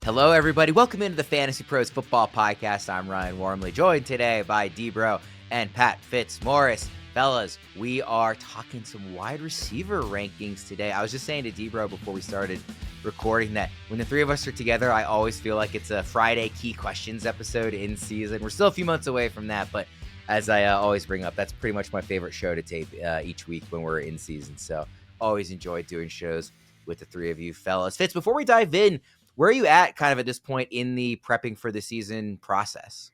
Hello, everybody. Welcome into the Fantasy Pros Football Podcast. I'm Ryan Wormeli, joined today by D-Bro and Pat Fitzmaurice. Fellas, we are talking some wide receiver rankings today. I was just saying to D-Bro before we started recording that when the three of us are together, I always feel like it's a Friday Key Questions episode in season. We're still a few months away from that, but as I always bring up, that's pretty much my favorite show to tape each week when we're in season. So always enjoyed doing shows with the three of you fellas. Fitz, before we dive in, where are you at kind of at this point in the prepping for the season process?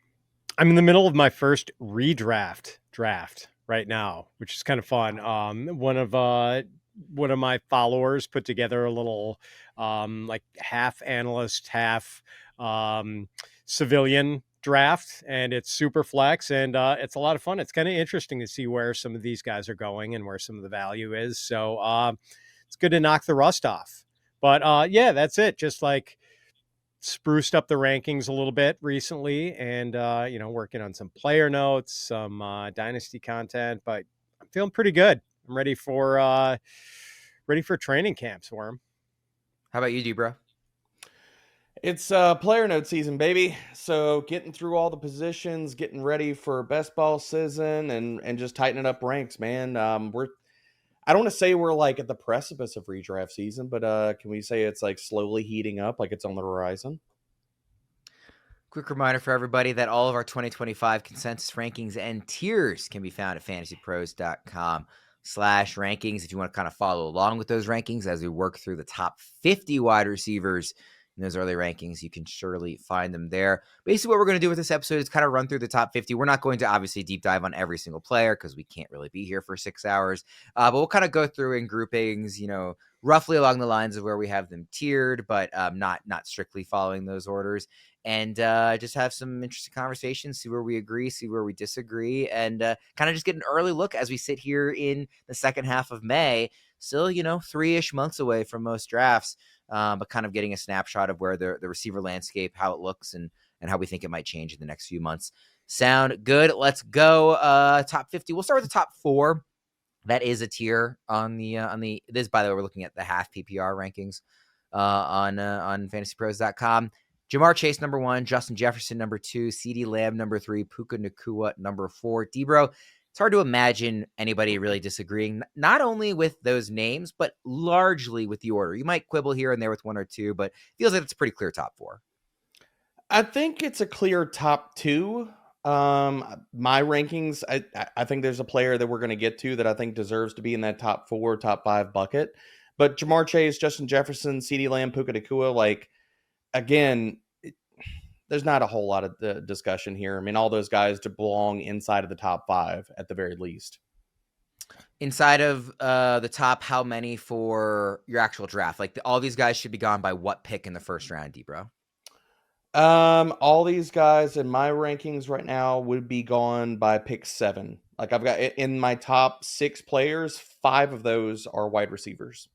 I'm in the middle of my first redraft draft right now, which is kind of fun. One of my followers put together a little like half analyst, half civilian draft, and it's super flex, and it's a lot of fun. It's kind of interesting to see where some of these guys are going and where some of the value is. So it's good to knock the rust off. But yeah, that's it. Just like spruced up the rankings a little bit recently, and working on some player notes, some dynasty content. But I'm feeling pretty good. I'm ready for training camps, Worm. How about you, D-Bro? It's player note season, baby. So getting through all the positions, getting ready for best ball season, and just tightening up ranks, man. I don't want to say we're like at the precipice of redraft season, but can we say it's like slowly heating up, like it's on the horizon? Quick reminder for everybody that all of our 2025 consensus rankings and tiers can be found at fantasypros.com/rankings. If you want to kind of follow along with those rankings as we work through the top 50 wide receivers in those early rankings, you can surely find them there. Basically, what we're going to do with this episode is kind of run through the top 50. We're not going to obviously deep dive on every single player because we can't really be here for 6 hours. But we'll kind of go through in groupings, roughly along the lines of where we have them tiered, but not strictly following those orders. And just have some interesting conversations, see where we agree, see where we disagree, and kind of just get an early look as we sit here in the second half of May. Still, 3-ish months away from most drafts, but kind of getting a snapshot of where the receiver landscape, how it looks, and how we think it might change in the next few months. Sound good? Let's go. Top 50. We'll start with the top 4. That is a tier on the this. By the way, we're looking at the half PPR rankings on FantasyPros.com. Ja'Marr Chase, number 1, Justin Jefferson, number 2, CeeDee Lamb, number 3, Puka Nacua, number 4. D-Bro, it's hard to imagine anybody really disagreeing, not only with those names, but largely with the order. You might quibble here and there with one or two, but it feels like it's a pretty clear top 4. I think it's a clear top 2. My rankings, I think there's a player that we're going to get to that I think deserves to be in that top 4, top 5 bucket. But Ja'Marr Chase, Justin Jefferson, CeeDee Lamb, Puka Nacua, again, there's not a whole lot of discussion here. I mean, all those guys belong inside of the top 5 at the very least. Inside of the top, how many for your actual draft? All these guys should be gone by what pick in the first round, D-Bro? All these guys in my rankings right now would be gone by pick 7. I've got in my top 6 players, 5 of those are wide receivers.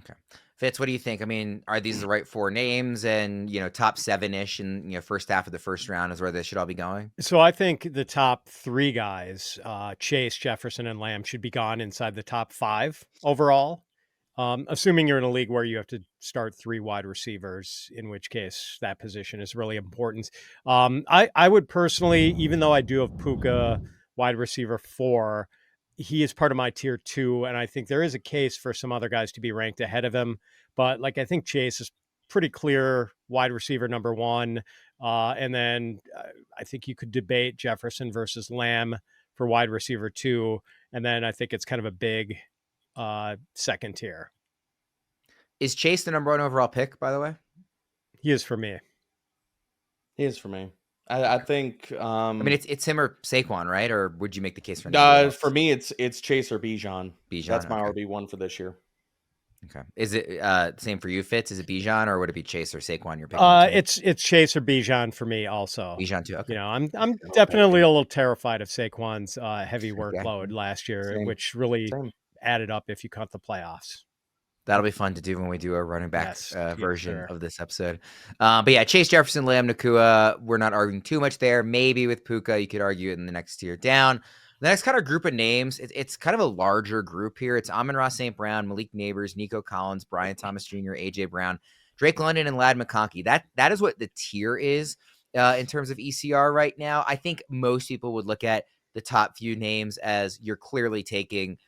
Okay. Fitz, what do you think? I mean, are these the right 4 names, and, top 7-ish and, first half of the first round is where they should all be going? So I think the top 3 guys, Chase, Jefferson, and Lamb, should be gone inside the top 5 overall. Assuming you're in a league where you have to start 3 wide receivers, in which case that position is really important. I would personally, even though I do have Puka wide receiver 4, he is part of my tier 2, and I think there is a case for some other guys to be ranked ahead of him. But I think Chase is pretty clear wide receiver number 1. And then I think you could debate Jefferson versus Lamb for wide receiver 2. And then I think it's kind of a big second tier. Is Chase the number 1 overall pick, by the way? He is for me. He is for me. I think. I mean, it's him or Saquon, right? Or would you make the case for? For me, it's Chase or Bijan. That's my RB1 for this year. Okay. Is it same for you, Fitz? Is it Bijan, or would it be Chase or Saquon you're picking? It's Chase or Bijan for me also. Bijan too. Okay. I'm definitely a little terrified of Saquon's heavy workload last year, which really added up if you count the playoffs. That'll be fun to do when we do a running back version of this episode. But yeah, Chase, Jefferson, Lamb, Nacua, we're not arguing too much there. Maybe with Puka, you could argue it in the next tier down. The next kind of group of names, it's kind of a larger group here. It's Amon-Ra St. Brown, Malik Nabers, Nico Collins, Brian Thomas Jr., A.J. Brown, Drake London and Ladd McConkey. That is what the tier is in terms of ECR right now. I think most people would look at the top few names as you're clearly taking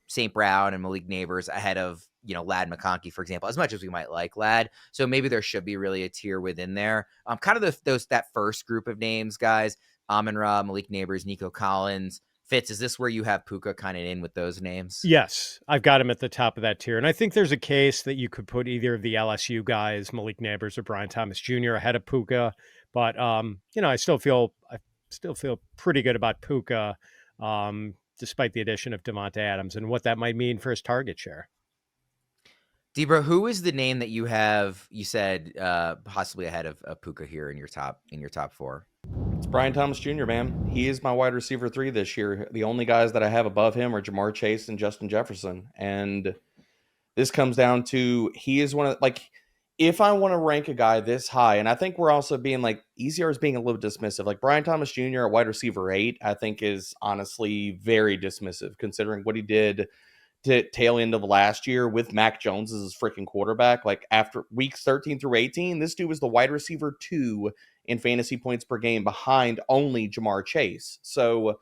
St. Brown and Malik Nabers ahead of, Ladd McConkey, for example, as much as we might like Ladd. So maybe there should be really a tier within there. Kind of that first group of names, guys, Amon-Ra, Malik Nabers, Nico Collins. Fitz, is this where you have Puka kind of in with those names? Yes, I've got him at the top of that tier. And I think there's a case that you could put either of the LSU guys, Malik Nabers or Brian Thomas Jr., ahead of Puka. But, I still feel pretty good about Puka, despite the addition of Davante Adams and what that might mean for his target share. Debra, who is the name that you said possibly ahead of Puka here in your top four? It's Brian Thomas Jr., man. He is my wide receiver 3 this year. The only guys that I have above him are Jamar Chase and Justin Jefferson. And this comes down to, he is one of, if I want to rank a guy this high, and I think we're also being ECR is being a little dismissive. Brian Thomas Jr. at wide receiver 8, I think is honestly very dismissive considering what he did to tail end of last year with Mac Jones as his freaking quarterback. After weeks 13 through 18, this dude was the wide receiver 2 in fantasy points per game behind only Jamar Chase. So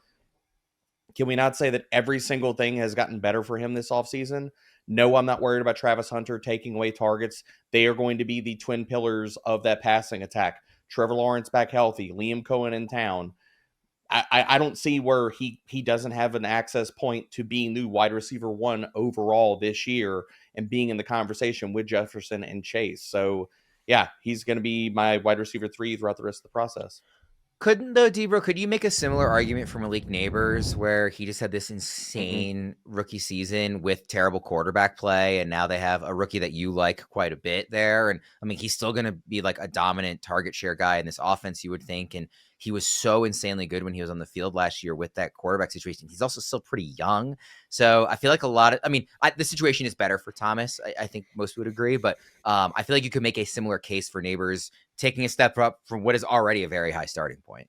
can we not say that every single thing has gotten better for him this offseason? No, I'm not worried about Travis Hunter taking away targets. They are going to be the twin pillars of that passing attack. Trevor Lawrence back healthy, Liam Cohen in town. I don't see where he doesn't have an access point to being the wide receiver 1 overall this year and being in the conversation with Jefferson and Chase. So, yeah, he's going to be my wide receiver 3 throughout the rest of the process. Could you make a similar argument for Malik Nabers where he just had this insane rookie season with terrible quarterback play, and now they have a rookie that you like quite a bit there? And I mean, he's still going to be a dominant target share guy in this offense, you would think. And he was so insanely good when he was on the field last year with that quarterback situation. He's also still pretty young. So I feel like the situation is better for Thomas. I think most would agree, but I feel like you could make a similar case for Nabers taking a step up from what is already a very high starting point.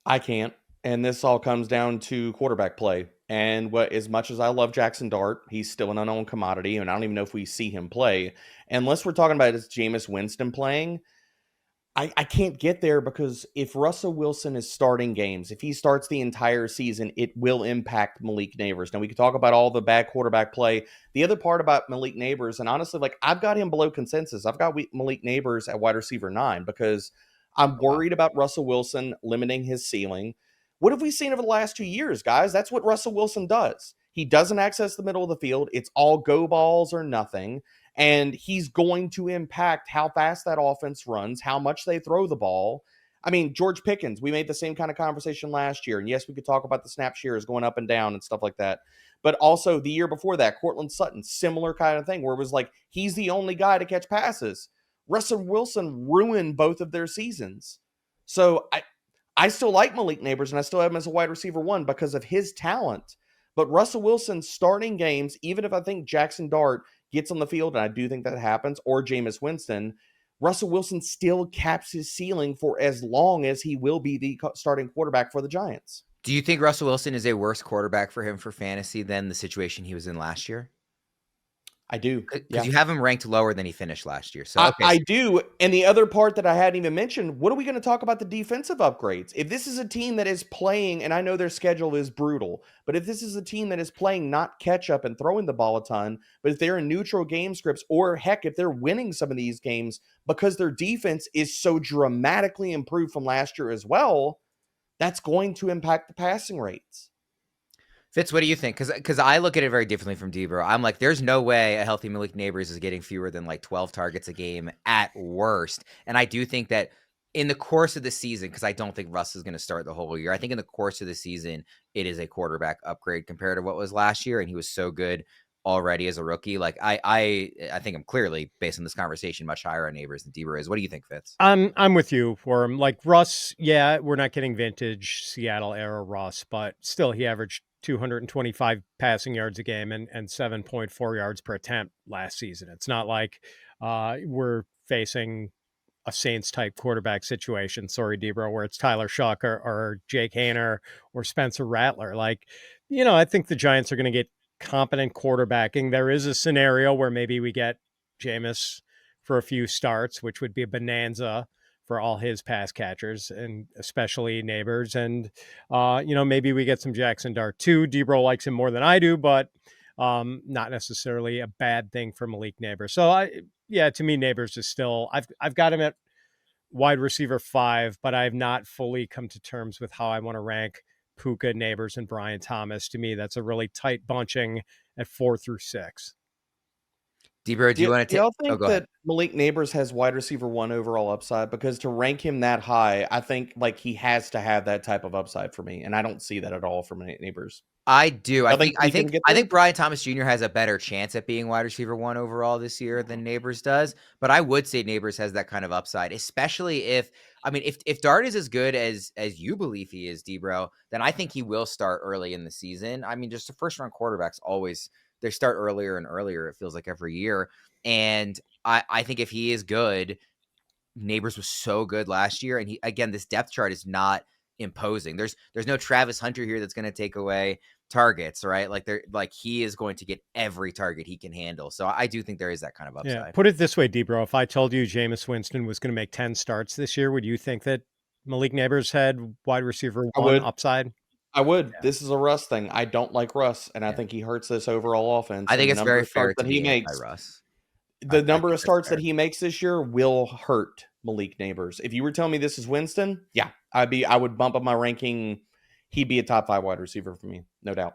I can't. And this all comes down to quarterback play. And as much as I love Jackson Dart, he's still an unknown commodity. And I don't even know if we see him play. Unless we're talking about is Jameis Winston playing, I can't get there because if Russell Wilson is starting games, if he starts the entire season, it will impact Malik Nabers. Now, we could talk about all the bad quarterback play. The other part about Malik Nabers, and honestly, I've got him below consensus. I've got Malik Nabers at wide receiver 9 because I'm worried about Russell Wilson limiting his ceiling. What have we seen over the last 2 years, guys? That's what Russell Wilson does. He doesn't access the middle of the field. It's all go balls or nothing. And he's going to impact how fast that offense runs, how much they throw the ball. I mean, George Pickens, we made the same kind of conversation last year. And yes, we could talk about the snap shares going up and down and stuff like that. But also the year before that, Cortland Sutton, similar kind of thing where it was he's the only guy to catch passes. Russell Wilson ruined both of their seasons. So I still like Malik Nabers and I still have him as a wide receiver 1 because of his talent. But Russell Wilson starting games, even if I think Jackson Dart gets on the field, and I do think that happens, or Jameis Winston, Russell Wilson still caps his ceiling for as long as he will be the starting quarterback for the Giants. Do you think Russell Wilson is a worse quarterback for him for fantasy than the situation he was in last year? I do. Because you have him ranked lower than he finished last year. So I do. And the other part that I hadn't even mentioned, what are we going to talk about the defensive upgrades? If this is a team that is playing, and I know their schedule is brutal, but if this is a team that is playing not catch up and throwing the ball a ton, but if they're in neutral game scripts, or heck, if they're winning some of these games because their defense is so dramatically improved from last year as well, that's going to impact the passing rates. Fitz, what do you think? Because I look at it very differently from Debra. I'm there's no way a healthy Malik Nabers is getting fewer than 12 targets a game at worst. And I do think that in the course of the season, because I don't think Russ is going to start the whole year, I think in the course of the season, it is a quarterback upgrade compared to what was last year. And he was so good already as a rookie. I think I'm clearly, based on this conversation, much higher on Nabers than Debra is. What do you think, Fitz? I'm with you, Worm. Russ, yeah, we're not getting vintage Seattle era Russ, but still he averaged 225 passing yards a game and 7.4 yards per attempt last season. It's not like we're facing a Saints type quarterback situation. Sorry, Debra, where it's Tyler Shuck or Jake Haener or Spencer Rattler. I think the Giants are going to get competent quarterbacking. There is a scenario where maybe we get Jameis for a few starts, which would be a bonanza for all his pass catchers, and especially Nabers. And, maybe we get some Jackson Dart too. Debro likes him more than I do, but not necessarily a bad thing for Malik Nabers. So to me, Nabers is still, I've got him at wide receiver 5, but I've not fully come to terms with how I want to rank Puka, Nabers, and Brian Thomas. To me, that's a really tight bunching at 4 through 6. Debro, do you want to take? Y'all Oh, think go that ahead. Malik Nabers has wide receiver 1 overall upside? Because to rank him that high, I think like he has to have that type of upside for me, and I don't see that at all from Nabers. I do. I think he can get I there? think Brian Thomas Jr. has a better chance at being wide receiver 1 overall this year than Nabers does. But I would say Nabers has that kind of upside, especially if Dart is as good as you believe he is, Debro, then I think he will start early in the season. I mean, just the first round quarterbacks always they start earlier and earlier. It feels like every year. And I think if he is good, Nabers was so good last year. And this depth chart is not imposing. There's no Travis Hunter here that's going to take away targets, right? Like he is going to get every target he can handle. So I do think there is that kind of upside. Yeah. Put it this way, Debro, if I told you Jameis Winston was going to make 10 starts this year, would you think that Malik Nabers had wide receiver 1 upside? I would. Yeah. This is a Russ thing. I don't like Russ, and I think he hurts this overall offense. I think it's very fair that he makes Russ. The number of starts that he makes this year will hurt Malik Nabers. If you were telling me this is Winston, yeah, I would bump up my ranking. He'd be a top 5 wide receiver for me, no doubt.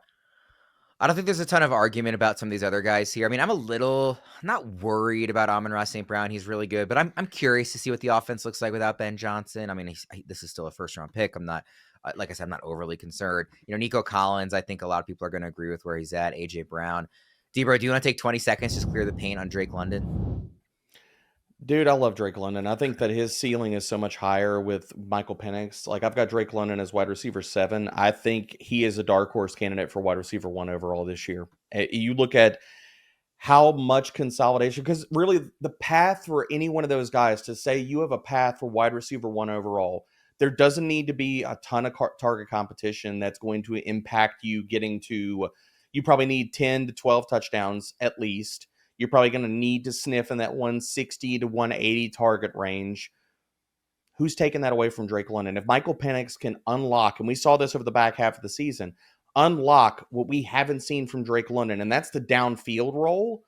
I don't think there's a ton of argument about some of these other guys here. I mean, I'm a little not worried about Amon-Ra St. Brown. He's really good, but I'm curious to see what the offense looks like without Ben Johnson. I mean, this is still a first round pick. I'm not, like I said, I'm not overly concerned. Nico Collins, I think a lot of people are going to agree with where he's at. AJ Brown. Debro, do you want to take 20 seconds just clear the paint on Drake London? Dude, I love Drake London. I think that his ceiling is so much higher with Michael Penix. Like, I've got Drake London as wide receiver 7. I think he is a dark horse candidate for wide receiver 1 overall this year. You look at how much consolidation, because really the path for any one of those guys to say you have a path for wide receiver 1 overall, there doesn't need to be a ton of target competition that's going to impact you getting to, you probably need 10 to 12 touchdowns at least. You're probably going to need to sniff in that 160 to 180 target range. Who's taking that away from Drake London? If Michael Penix can unlock, and we saw this over the back half of the season, unlock what we haven't seen from Drake London, and that's the downfield role.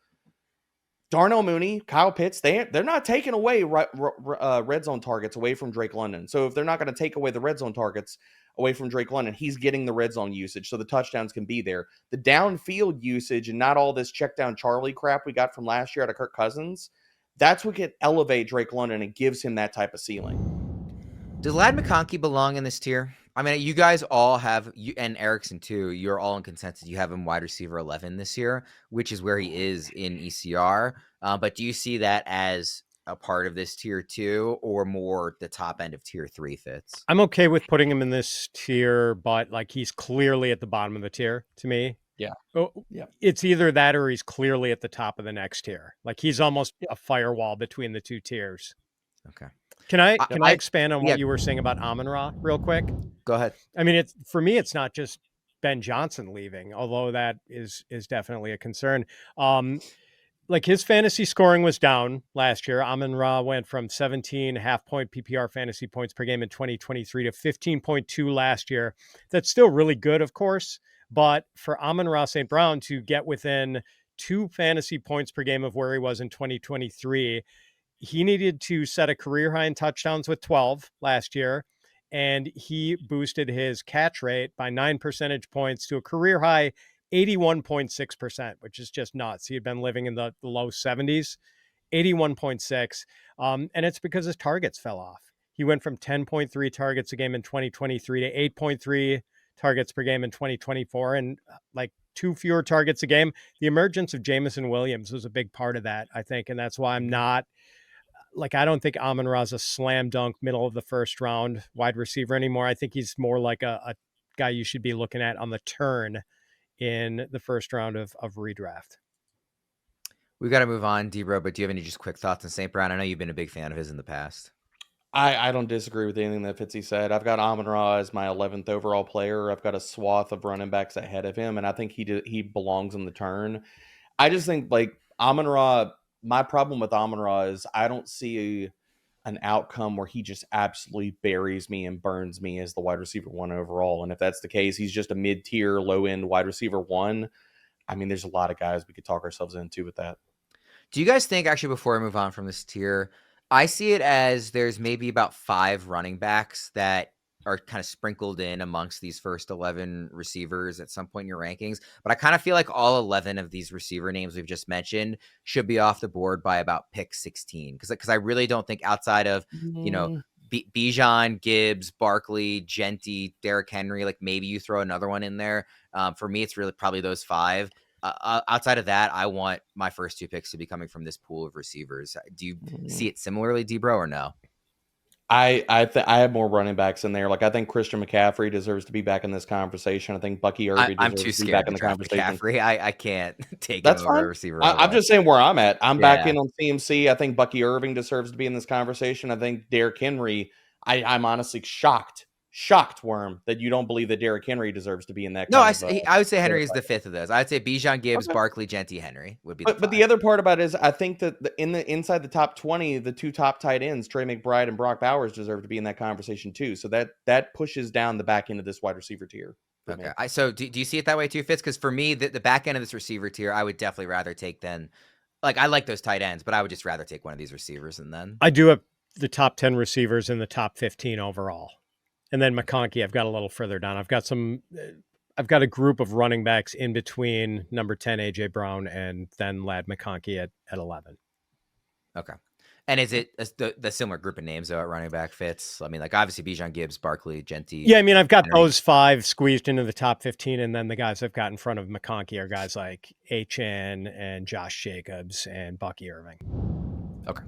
Darnell Mooney, Kyle Pitts, they're not taking away red zone targets away from Drake London. So if they're not going to take away the red zone targets away from Drake London, he's getting the red zone usage, so the touchdowns can be there. The downfield usage and not all this check down Charlie crap we got from last year out of Kirk Cousins, that's what can elevate Drake London and gives him that type of ceiling. Does Ladd McConkey belong in this tier? I mean, you guys all have, and Erickson too, you're all in consensus. You have him wide receiver 11 this year, which is where he is in ECR. But do you see that as a part of this tier 2 or more the top end of tier 3 fits? I'm okay with putting him in this tier, but like he's clearly at the bottom of the tier to me. Yeah. Yeah. It's either that or he's clearly at the top of the next tier. Like he's almost a firewall between the 2 tiers. Okay. Can I expand on what you were saying about Amon-Ra real quick? Go ahead. I mean, for me, it's not just Ben Johnson leaving, although that is definitely a concern. Like his fantasy scoring was down last year. Amon-Ra went from 17 half-point PPR fantasy points per game in 2023 to 15.2 last year. That's still really good, of course. But for Amon-Ra St. Brown to get within 2 fantasy points per game of where he was in 2023, he needed to set a career high in touchdowns with 12 last year. And he boosted his catch rate by 9 percentage points to a career high 81.6%, which is just nuts. He had been living in the low 70s, 81.6. And it's because his targets fell off. He went from 10.3 targets a game in 2023 to 8.3 targets per game in 2024, and like 2 fewer targets a game. The emergence of Jameson Williams was a big part of that, I think. And that's why I'm not, I don't think Amon-Ra's a slam dunk middle of the first round wide receiver anymore. I think he's more like a guy you should be looking at on the turn in the first round of redraft. We've got to move on, Debro, but do you have any just quick thoughts on St. Brown? I know you've been a big fan of his in the past. I don't disagree with anything that Fitzy said. I've got Amon-Ra as my 11th overall player. I've got a swath of running backs ahead of him, and I think he belongs in the turn. I just think, Amon-Ra, my problem with Amon-Ra is I don't see an outcome where he just absolutely buries me and burns me as the wide receiver 1 overall. And if that's the case, he's just a mid-tier, low-end wide receiver 1. I mean, there's a lot of guys we could talk ourselves into with that. Do you guys think, actually, before I move on from this tier, I see it as there's maybe about 5 running backs that are kind of sprinkled in amongst these first 11 receivers at some point in your rankings. But I kind of feel like all 11 of these receiver names we've just mentioned should be off the board by about pick 16. Because I really don't think outside of, Bijan, Gibbs, Barkley, Genty, Derrick Henry, like maybe you throw another one in there. For me, it's really probably those 5. Outside of that, I want my first 2 picks to be coming from this pool of receivers. Do you see it similarly, D-Bro, or no? I have more running backs in there. Like, I think Christian McCaffrey deserves to be back in this conversation. I think Bucky Irving I'm too deserves to be scared back in to the draft conversation. McCaffrey. I can't take That's him over fine. a receiver. I'm just saying where I'm at. I'm back Yeah. in on CMC. I think Bucky Irving deserves to be in this conversation. I think Derrick Henry. I'm honestly shocked, Worm, that you don't believe that Derrick Henry deserves to be in that. No, kind of, I would say Henry is the 5th of those. I'd say Bijan, Gibbs, Okay. Barkley, Genty, Henry would be. But the other part about it is I think that inside the top 20, the 2 top tight ends, Trey McBride and Brock Bowers, deserve to be in that conversation too. So that pushes down the back end of this wide receiver tier. Okay. So do you see it that way too, Fitz? Because for me, the back end of this receiver tier, I would definitely rather take than, like, I like those tight ends, but I would just rather take one of these receivers and then. I do have the top 10 receivers in the top 15 overall. And then McConkey, I've got a little further down. I've got a group of running backs in between number 10, AJ Brown, and then Lad McConkey at 11. Okay. And is it the similar group of names though at running back, Fitz? I mean, like, obviously Bijan, Gibbs, Barkley, Genty. Yeah, I mean, I've got Henry. those 5 squeezed into the top 15, and then the guys I've got in front of McConkey are guys like HN and Josh Jacobs and Bucky Irving. Okay.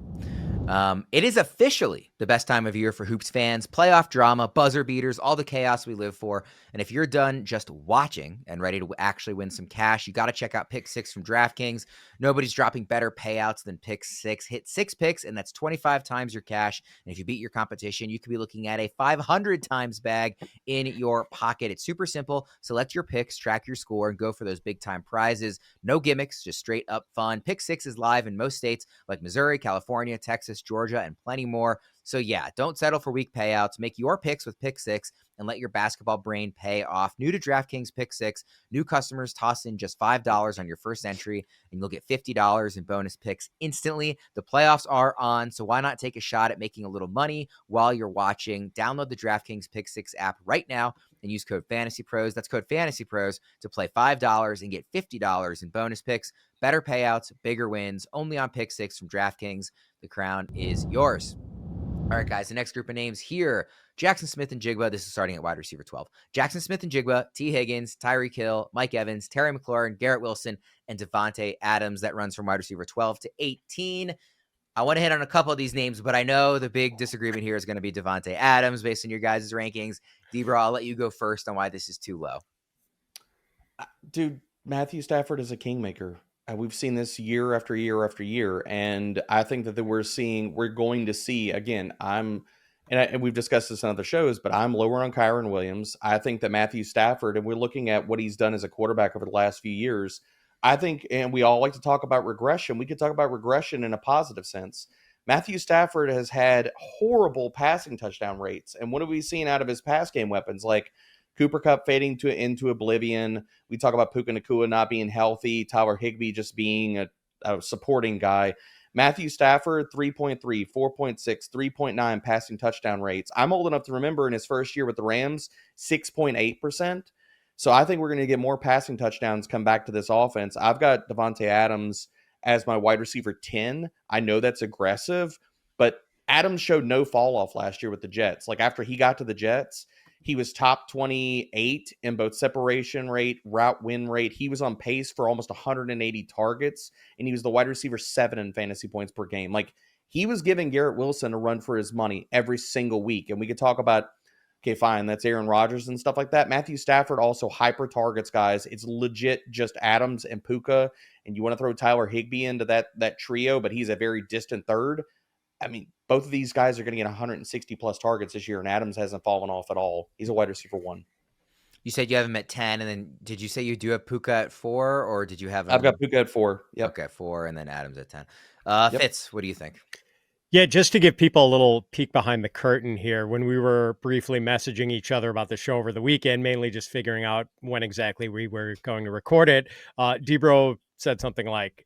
It is officially the best time of year for hoops fans. Playoff drama, buzzer beaters, all the chaos we live for. And if you're done just watching and ready to actually win some cash, you got to check out Pick 6 from DraftKings. Nobody's dropping better payouts than Pick 6. Hit 6 picks, and that's 25 times your cash. And if you beat your competition, you could be looking at a 500 times bag in your pocket. It's super simple. Select your picks, track your score, and go for those big-time prizes. No gimmicks, just straight-up fun. Pick 6 is live in most states like Missouri, California, Texas, Georgia, and plenty more. So yeah, don't settle for weak payouts. Make your picks with Pick 6 and let your basketball brain pay off. New to DraftKings Pick 6, new customers toss in just $5 on your first entry, and you'll get $50 in bonus picks instantly. The playoffs are on, so why not take a shot at making a little money while you're watching? Download the DraftKings Pick 6 app right now and use code FantasyPros. That's code FantasyPros to play $5 and get $50 in bonus picks. Better payouts, bigger wins, only on Pick 6 from DraftKings. The crown is yours. All right, guys, the next group of names here, Jaxon Smith-Njigba. This is starting at wide receiver 12. Jaxon Smith-Njigba, T. Higgins, Tyreek Hill, Mike Evans, Terry McLaurin, Garrett Wilson, and Davante Adams. That runs from wide receiver 12 to 18. I want to hit on a couple of these names, but I know the big disagreement here is going to be Davante Adams based on your guys' rankings. D-Bro, I'll let you go first on why this is too low. Dude, Matthew Stafford is a kingmaker. We've seen this year after year after year, and I think that we're going to see again. And we've discussed this on other shows, but I'm lower on Kyron Williams. I think that Matthew Stafford, and we're looking at what he's done as a quarterback over the last few years. I think, and we all like to talk about regression. We could talk about regression in a positive sense. Matthew Stafford has had horrible passing touchdown rates, and what have we seen out of his pass game weapons? Like Cooper Kupp fading into oblivion. We talk about Puka Nacua not being healthy. Tyler Higbee just being a supporting guy. Matthew Stafford, 3.3, 4.6, 3.9 passing touchdown rates. I'm old enough to remember in his first year with the Rams, 6.8%. So I think we're going to get more passing touchdowns come back to this offense. I've got Davante Adams as my wide receiver 10. I know that's aggressive, but Adams showed no fall off last year with the Jets. Like after he got to the Jets, he was top 28 in both separation rate, route win rate. He was on pace for almost 180 targets, and he was the wide receiver 7 in fantasy points per game. Like he was giving Garrett Wilson a run for his money every single week. And we could talk about, okay, fine, that's Aaron Rodgers and stuff like that. Matthew Stafford also hyper targets guys. It's legit just Adams and Puka, and you want to throw Tyler Higbee into that trio, but he's a very distant third. I mean, both of these guys are going to get 160 plus targets this year, and Adams hasn't fallen off at all. He's a wide receiver 1. You said you have him at 10, and then did you say you do have Puka at 4, or did you have him? I've got Puka at 4. Yep. Okay, 4, and then Adams at 10. Yep. Fitz, what do you think? Yeah, just to give people a little peek behind the curtain here, when we were briefly messaging each other about the show over the weekend, mainly just figuring out when exactly we were going to record it, Debro said something like,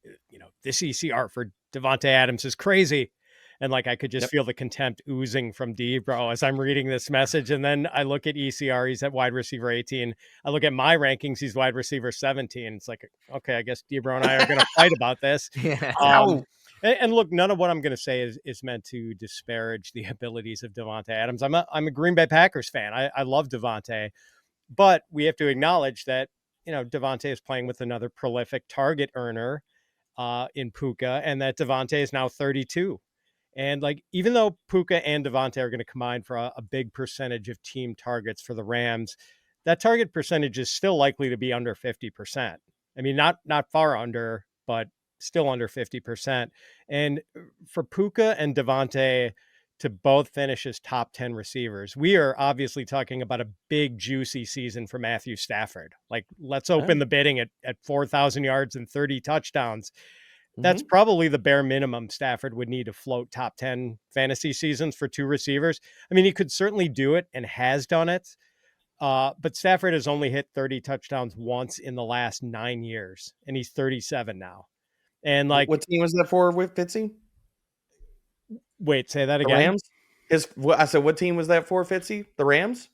this ECR for Davante Adams is crazy. And like, I could just feel the contempt oozing from Debro as I'm reading this message. And then I look at ECR, he's at wide receiver 18. I look at my rankings, he's wide receiver 17. It's like, okay, I guess Debro and I are going to fight about this. Yeah. And look, none of what I'm going to say is meant to disparage the abilities of Davante Adams. I'm a Green Bay Packers fan. I love Davante, but we have to acknowledge that, Davante is playing with another prolific target earner in Puka, and that Davante is now 32. And like, even though Puka and Davante are going to combine for a big percentage of team targets for the Rams, that target percentage is still likely to be under 50%. I mean, not far under, but still under 50%. And for Puka and Davante to both finish as top 10 receivers, we are obviously talking about a big, juicy season for Matthew Stafford. Like, let's open the bidding at 4,000 yards and 30 touchdowns. That's probably the bare minimum Stafford would need to float top 10 fantasy seasons for two receivers. I mean, he could certainly do it and has done it. But Stafford has only hit 30 touchdowns once in the last 9 years, and he's 37 now. And like, what team was that for with Fitzy? Wait, say that again. The Rams? I said, what team was that for, Fitzy? The Rams?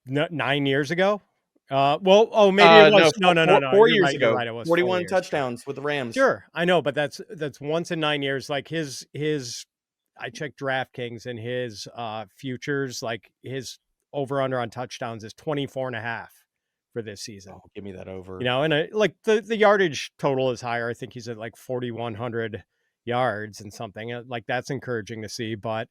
9 years ago? Maybe it was. No. 4 years ago. You're right. It was 41 touchdowns with the Rams. Sure, I know, but that's once in 9 years. Like his, I checked DraftKings and his futures, like his over under on touchdowns is 24.5 for this season. Oh, give me that over. And like the yardage total is higher. I think he's at like 4,100 yards and something. Like, that's encouraging to see. But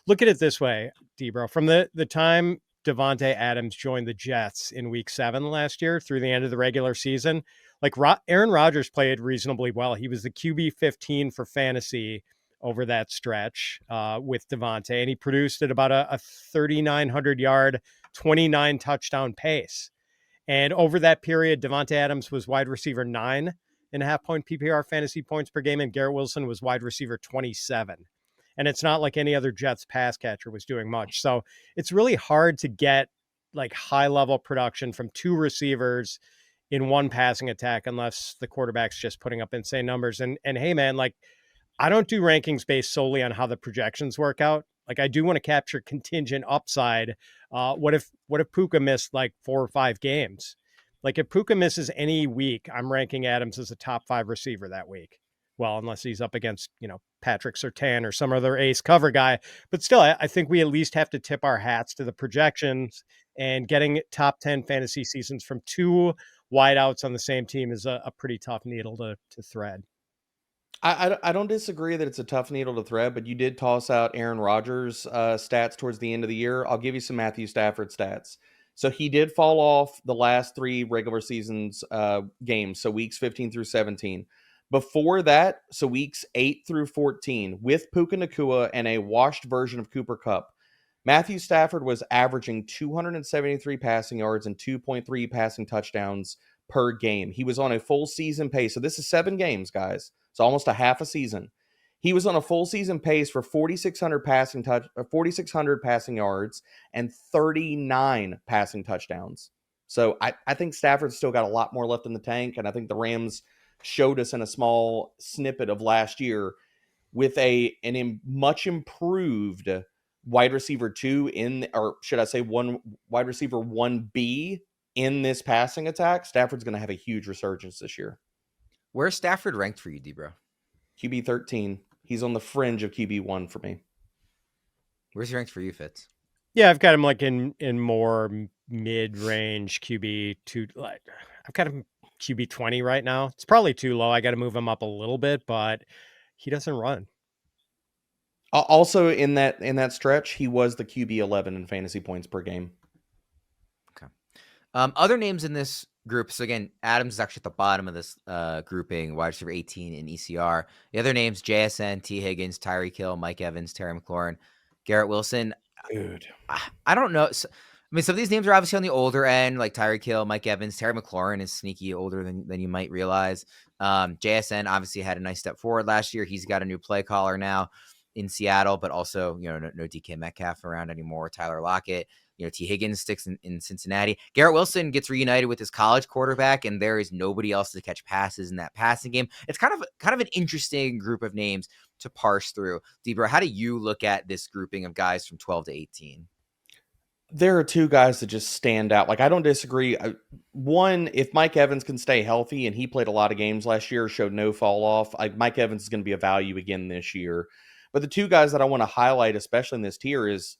look at it this way, Debro. From the time Davante Adams joined the Jets in week 7 last year through the end of the regular season, like Aaron Rodgers played reasonably well. He was the QB 15 for fantasy over that stretch with Davante, and he produced at about a 3,900 yard, 29 touchdown pace. And over that period, Davante Adams was wide receiver 9.5 point PPR fantasy points per game, and Garrett Wilson was wide receiver 27. And it's not like any other Jets pass catcher was doing much. So it's really hard to get like high level production from two receivers in one passing attack unless the quarterback's just putting up insane numbers. And hey, man, like, I don't do rankings based solely on how the projections work out. Like, I do want to capture contingent upside. What if Puka missed like 4 or 5 games? Like, if Puka misses any week, I'm ranking Adams as a top 5 receiver that week. Well, unless he's up against, Patrick Surtain or some other ace cover guy. But still, I think we at least have to tip our hats to the projections, and getting top 10 fantasy seasons from two wideouts on the same team is a pretty tough needle to thread. I don't disagree that it's a tough needle to thread, but you did toss out Aaron Rodgers' stats towards the end of the year. I'll give you some Matthew Stafford stats. So he did fall off the last 3 regular seasons games, so weeks 15 through 17. Before that, so weeks 8 through 14, with Puka Nacua and a washed version of Cooper Kupp, Matthew Stafford was averaging 273 passing yards and 2.3 passing touchdowns per game. He was on a full season pace. So this is 7 games, guys. It's almost a half a season. He was on a full season pace for 4,600 passing yards and 39 passing touchdowns. So I think Stafford's still got a lot more left in the tank, and I think the Rams showed us in a small snippet of last year with an much improved wide receiver 2 or should I say one wide receiver 1B in this passing attack. Stafford's going to have a huge resurgence this year. Where's Stafford ranked for you, Debro? QB 13. He's on the fringe of QB 1 for me. Where's he ranked for you, Fitz? Yeah, I've got him like in more mid-range QB 2. Like, I've got him QB 20 right now. It's probably too low. I got to move him up a little bit, but he doesn't run. Also in that stretch, he was the QB 11 in fantasy points per game. Okay. Other names in this group. So again, Adams is actually at the bottom of this grouping, wide receiver 18 in ECR. The other names: JSN, T. Higgins, Tyreek Hill, Mike Evans, Terry McLaurin, Garrett Wilson. Dude, I don't know. So, I mean, some of these names are obviously on the older end, like Tyreek Hill, Mike Evans. Terry McLaurin is sneaky older than you might realize. JSN obviously had a nice step forward last year. He's got a new play caller now in Seattle, but also, no DK Metcalf around anymore. Tyler Lockett, T. Higgins sticks in Cincinnati. Garrett Wilson gets reunited with his college quarterback, and there is nobody else to catch passes in that passing game. It's kind of an interesting group of names to parse through. Debra, how do you look at this grouping of guys from 12 to 18? There are two guys that just stand out. Like, I don't disagree. One, if Mike Evans can stay healthy, and he played a lot of games last year, showed no fall off, Mike Evans is going to be a value again this year. But the two guys that I want to highlight, especially in this tier, is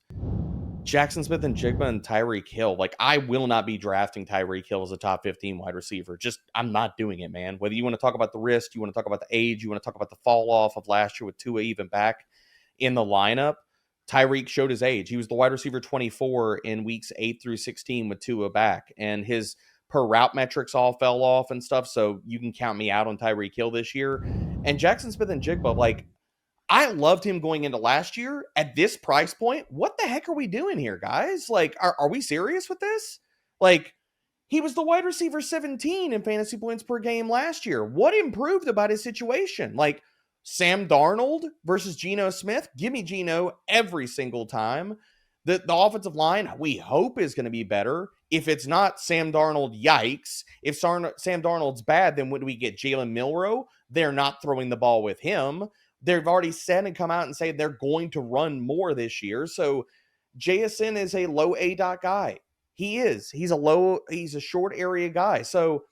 Jaxon Smith-Njigba and Tyreek Hill. Like, I will not be drafting Tyreek Hill as a top 15 wide receiver. I'm not doing it, man. Whether you want to talk about the risk, you want to talk about the age, you want to talk about the fall off of last year with Tua even back in the lineup, Tyreek showed his age. He was the wide receiver 24 in weeks 8 through 16 with Tua back, and his per route metrics all fell off and stuff. So you can count me out on Tyreek Hill this year. And Jaxon Smith-Njigba, like, I loved him going into last year at this price point. What the heck are we doing here, guys? Like, are we serious with this? Like, he was the wide receiver 17 in fantasy points per game last year. What improved about his situation? Like, Sam Darnold versus Geno Smith. Give me Geno every single time. The offensive line, we hope, is going to be better. If it's not Sam Darnold, yikes. If Sam Darnold's bad, then when we get Jalen Milroe, they're not throwing the ball with him. They've already said and come out and say they're going to run more this year. So JSN is a low A dot guy. He is. He's a short area guy. So,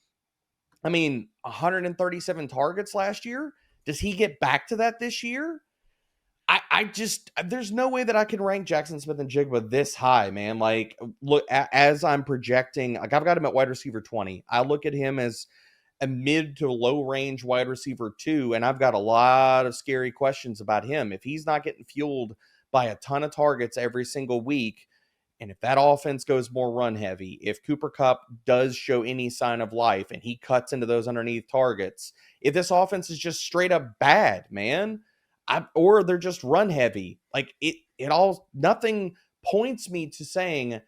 I mean, 137 targets last year. Does he get back to that this year? There's no way that I can rank Jaxon Smith-Njigba this high, man. Like, look, as I'm projecting, like, I've got him at wide receiver 20. I look at him as a mid to low range wide receiver 2, and I've got a lot of scary questions about him. If he's not getting fueled by a ton of targets every single week, and if that offense goes more run heavy, if Cooper Kupp does show any sign of life and he cuts into those underneath targets, if this offense is just straight up bad, man, or they're just run heavy, like nothing points me to saying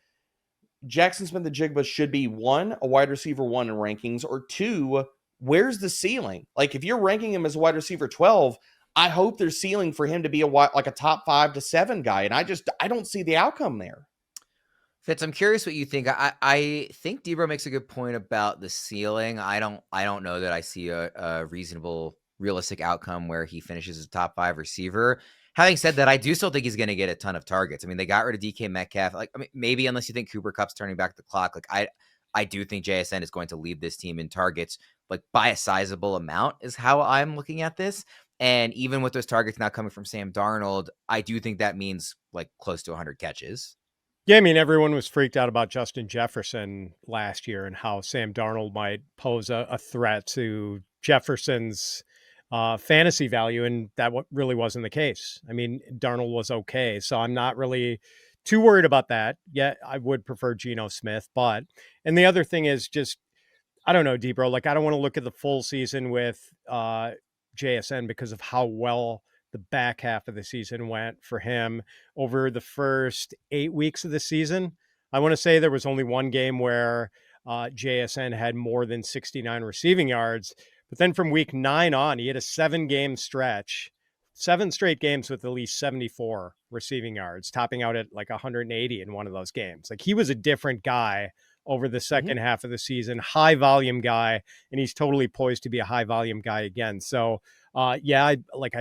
Jaxon Smith-Njigba should be 1, a wide receiver 1 in rankings, or 2, where's the ceiling? Like, if you're ranking him as a wide receiver 12, I hope there's ceiling for him to be a top 5 to 7 guy. And I don't see the outcome there. Fitz, I'm curious what you think. I think Debra makes a good point about the ceiling. I don't know that I see a reasonable, realistic outcome where he finishes as a top 5 receiver. Having said that, I do still think he's going to get a ton of targets. I mean, they got rid of DK Metcalf. Like, I mean, maybe unless you think Cooper Kupp's turning back the clock. Like, I do think JSN is going to lead this team in targets, like, by a sizable amount is how I'm looking at this. And even with those targets now coming from Sam Darnold, I do think that means like close to 100 catches. Yeah, I mean, everyone was freaked out about Justin Jefferson last year and how Sam Darnold might pose a threat to Jefferson's fantasy value, and that really wasn't the case. I mean, Darnold was okay, so I'm not really too worried about that. Yet I would prefer Geno Smith, and the other thing is just, I don't know, Debro, like, I don't want to look at the full season with JSN because of how well the back half of the season went for him over the first 8 weeks of the season. I want to say there was only one game where JSN had more than 69 receiving yards, but then from week 9 on, he had a 7-game stretch, 7 straight games with at least 74 receiving yards, topping out at like 180 in one of those games. Like, he was a different guy over the second half of the season, high volume guy, and he's totally poised to be a high volume guy again. So I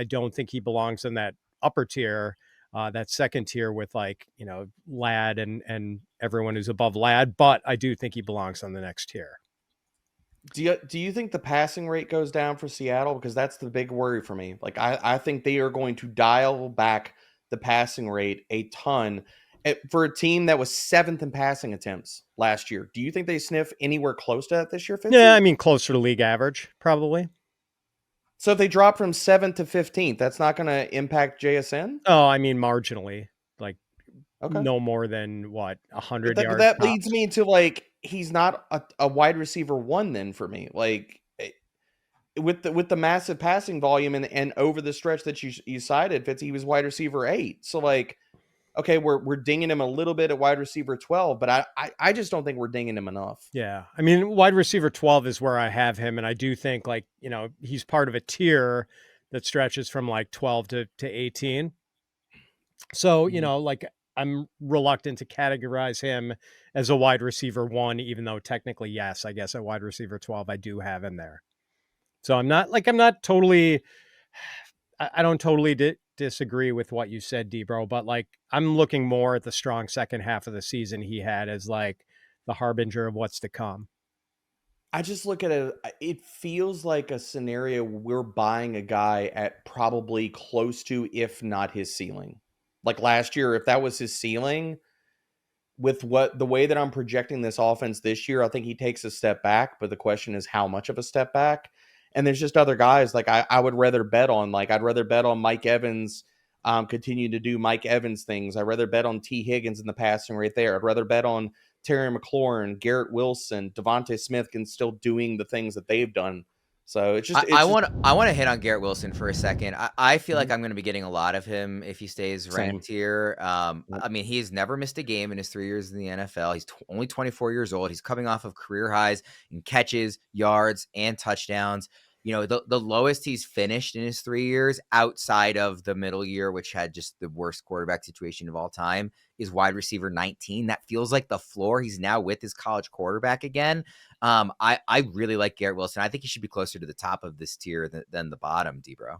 don't think he belongs in that upper tier, that second tier with, like, Ladd and everyone who's above Ladd, but I do think he belongs on the next tier. Do you think the passing rate goes down for Seattle? Because that's the big worry for me. Like, I think they are going to dial back the passing rate a ton for a team that was 7th in passing attempts last year. Do you think they sniff anywhere close to that this year, Fitzy? Yeah, I mean, closer to league average, probably. So if they drop from 7th to 15th, that's not going to impact JSN? Oh, I mean, marginally, like, okay, no more than 100 yards. That leads me to, like, he's not a wide receiver 1 then for me. Like, with the massive passing volume and over the stretch that you cited, Fitz, he was wide receiver 8. So, like, okay, we're dinging him a little bit at wide receiver 12, but I just don't think we're dinging him enough. Yeah. I mean, wide receiver 12 is where I have him. And I do think he's part of a tier that stretches from like 12 to 18. So, I'm reluctant to categorize him as a wide receiver 1, even though technically, yes, I guess at wide receiver 12, I do have him there. So I'm not totally, I don't totally disagree with what you said, Debro, but like, I'm looking more at the strong second half of the season he had as like the harbinger of what's to come. I just look at it feels like a scenario where we're buying a guy at probably close to, if not his ceiling. Like last year, if that was his ceiling, with the way that I'm projecting this offense this year, I think he takes a step back, but the question is how much of a step back? And there's just other guys like I would rather bet on. Like I'd rather bet on Mike Evans continue to do Mike Evans things. I'd rather bet on T. Higgins in the passing right there. I'd rather bet on Terry McLaurin, Garrett Wilson, Devontae Smith can still doing the things that they've done. So I want to hit on Garrett Wilson for a second. I feel like I'm going to be getting a lot of him if he stays ranked here. I mean, he's never missed a game in his 3 years in the NFL. He's only 24 years old. He's coming off of career highs in catches, yards, and touchdowns. The lowest he's finished in his 3 years outside of the middle year, which had just the worst quarterback situation of all time, is wide receiver 19. That feels like the floor. He's now with his college quarterback again. I really like Garrett Wilson. I think he should be closer to the top of this tier than the bottom, Debro.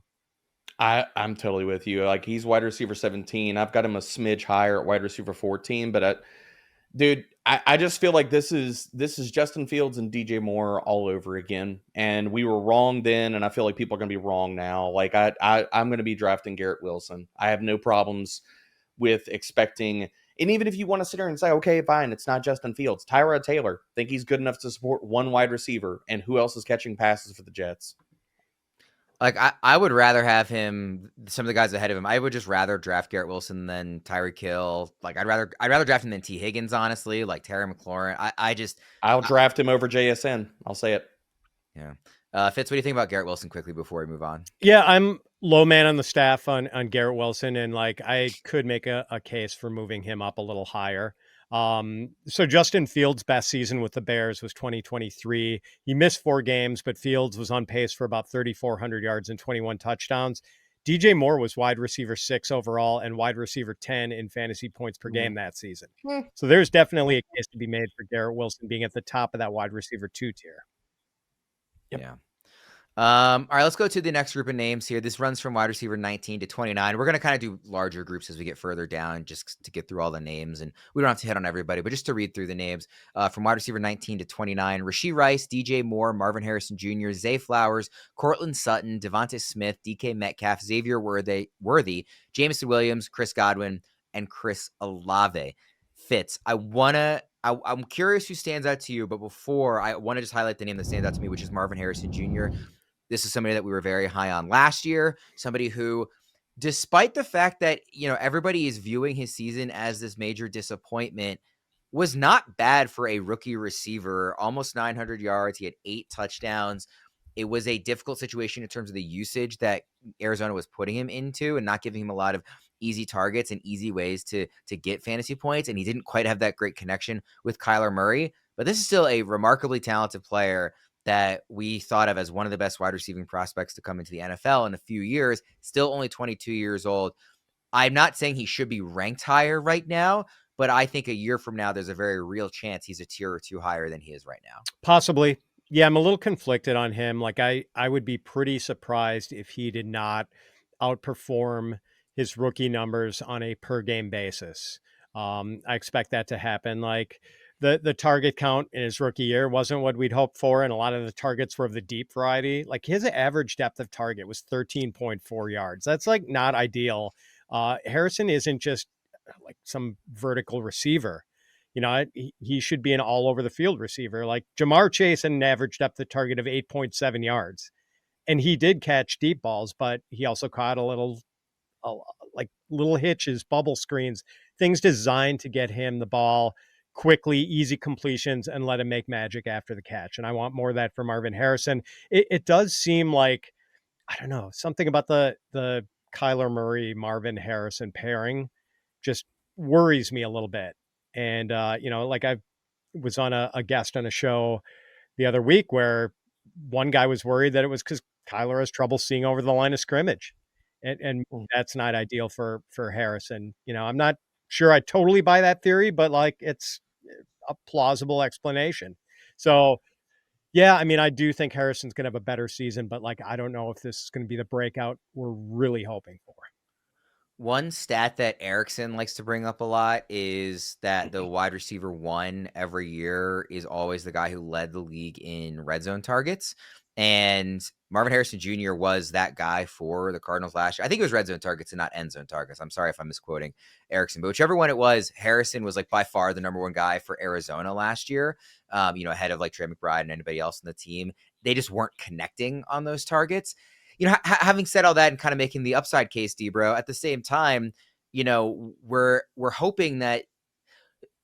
I'm totally with you. Like he's wide receiver 17. I've got him a smidge higher at wide receiver 14, but dude, I just feel like this is Justin Fields and DJ Moore all over again. And we were wrong then, and I feel like people are going to be wrong now. Like I'm going to be drafting Garrett Wilson. I have no problems with expecting. And even if you want to sit there and say, okay, fine, it's not Justin Fields. Tyrod Taylor, think he's good enough to support one wide receiver, and who else is catching passes for the Jets? Like I would rather have him. Some of the guys ahead of him, I would just rather draft Garrett Wilson than Tyreek Hill. Like I'd rather draft him than T. Higgins, honestly. Like Terry McLaurin. I'll draft him over JSN. I'll say it. Yeah. Fitz, what do you think about Garrett Wilson quickly before we move on? Yeah, I'm low man on the staff on Garrett Wilson, and like I could make a case for moving him up a little higher. So Justin Fields' best season with the Bears was 2023. He missed 4 games, but Fields was on pace for about 3,400 yards and 21 touchdowns. DJ Moore was wide receiver 6 overall and wide receiver 10 in fantasy points per game that season. So there's definitely a case to be made for Garrett Wilson being at the top of that wide receiver 2 tier. Yep. Yeah. All right, let's go to the next group of names here. This runs from wide receiver 19 to 29. We're going to kind of do larger groups as we get further down just to get through all the names. And we don't have to hit on everybody, but just to read through the names from wide receiver 19 to 29, Rashee Rice, DJ Moore, Marvin Harrison Jr., Zay Flowers, Cortland Sutton, Devonta Smith, DK Metcalf, Xavier Worthy, Jameson Williams, Chris Godwin, and Chris Olave. Fitz, I'm curious who stands out to you, but before I want to just highlight the name that stands out to me, which is Marvin Harrison Jr. This is somebody that we were very high on last year, somebody who, despite the fact that, everybody is viewing his season as this major disappointment, was not bad for a rookie receiver, almost 900 yards. He had 8 touchdowns. It was a difficult situation in terms of the usage that Arizona was putting him into and not giving him a lot of easy targets and easy ways to get fantasy points. And he didn't quite have that great connection with Kyler Murray, but this is still a remarkably talented player that we thought of as one of the best wide receiving prospects to come into the NFL in a few years, still only 22 years old. I'm not saying he should be ranked higher right now, but I think a year from now, there's a very real chance he's a tier or 2 higher than he is right now. Possibly. Yeah, I'm a little conflicted on him. Like I would be pretty surprised if he did not outperform his rookie numbers on a per game basis. I expect that to happen. Like the target count in his rookie year wasn't what we'd hoped for, and a lot of the targets were of the deep variety. Like his average depth of target was 13.4 yards. That's like not ideal. Harrison isn't just like some vertical receiver. He should be an all over the field receiver. Like Jamar Chase had an average depth of target of 8.7 yards. And he did catch deep balls, but he also caught like little hitches, bubble screens, things designed to get him the ball quickly, easy completions, and let him make magic after the catch. And I want more of that for Marvin Harrison. It does seem like, I don't know, something about the Kyler Murray, Marvin Harrison pairing just worries me a little bit. And, like I was on a guest on a show the other week where one guy was worried that it was because Kyler has trouble seeing over the line of scrimmage. And that's not ideal for Harrison. I'm not sure I totally buy that theory, but like it's a plausible explanation. So, yeah, I mean, I do think Harrison's going to have a better season, but like, I don't know if this is going to be the breakout we're really hoping for. One stat that Erickson likes to bring up a lot is that the wide receiver one every year is always the guy who led the league in red zone targets. And Marvin Harrison Jr. was that guy for the Cardinals last year. I think it was red zone targets and not end zone targets. I'm sorry if I'm misquoting Erickson, but whichever one it was, Harrison was like by far the number one guy for Arizona last year, ahead of like Trey McBride and anybody else in the team. They just weren't connecting on those targets. Having said all that and kind of making the upside case, Debro, at the same time, we're hoping that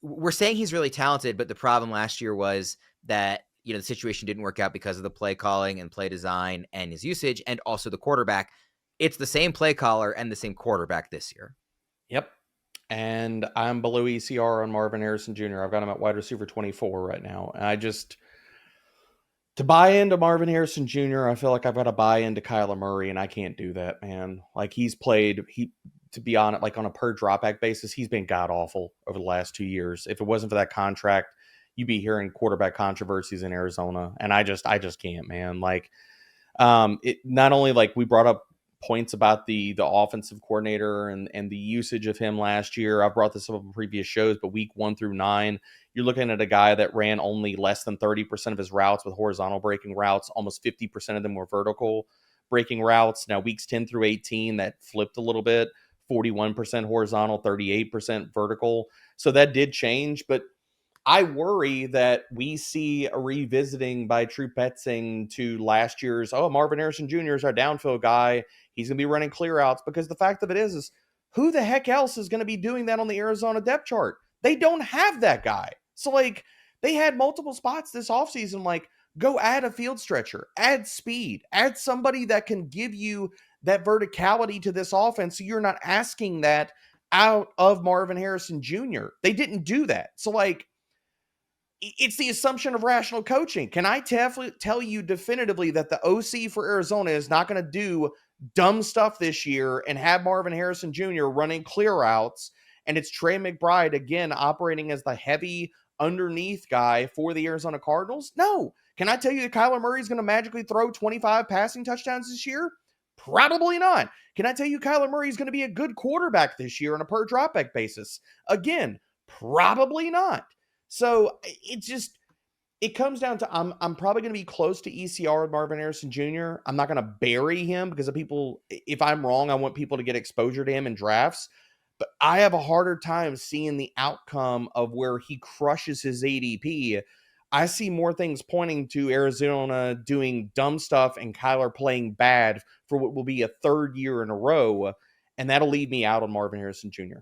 we're saying he's really talented, but the problem last year was that, the situation didn't work out because of the play calling and play design and his usage and also the quarterback. It's the same play caller and the same quarterback this year. Yep. And I'm below ECR on Marvin Harrison Jr. I've got him at wide receiver 24 right now. And to buy into Marvin Harrison Jr., I feel like I've got to buy into Kyler Murray, and I can't do that, man. Like to be honest, like on a per dropback basis, he's been god awful over the last 2 years. If it wasn't for that contract, you'd be hearing quarterback controversies in Arizona. And I just can't, man. Like, it not only like we brought up points about the offensive coordinator and the usage of him last year. I've brought this up in previous shows, but week 1 through 9, you're looking at a guy that ran only less than 30% of his routes with horizontal breaking routes. Almost 50% of them were vertical breaking routes. Now weeks 10 through 18, that flipped a little bit, 41% horizontal, 38% vertical. So that did change, but I worry that we see a revisiting by Troop Petzing to last year's, Marvin Harrison Jr. is our downfield guy. He's going to be running clear outs, because the fact of it is who the heck else is going to be doing that on the Arizona depth chart? They don't have that guy. So, like, they had multiple spots this offseason, like, go add a field stretcher, add speed, add somebody that can give you that verticality to this offense so you're not asking that out of Marvin Harrison Jr. They didn't do that. So, like, it's the assumption of rational coaching. Can I tell you definitively that the OC for Arizona is not going to do dumb stuff this year and have Marvin Harrison Jr. running clear routes, and it's Trey McBride again operating as the heavy underneath guy for the Arizona Cardinals? No. Can I tell you that Kyler Murray is going to magically throw 25 passing touchdowns this year? Probably not. Can I tell you Kyler Murray is going to be a good quarterback this year on a per dropback basis? Again, probably not. So it comes down to I'm probably going to be close to ECR with Marvin Harrison Jr. I'm not going to bury him because of people. If I'm wrong, I want people to get exposure to him in drafts. But I have a harder time seeing the outcome of where he crushes his ADP. I see more things pointing to Arizona doing dumb stuff and Kyler playing bad for what will be a third year in a row. And that'll leave me out on Marvin Harrison Jr.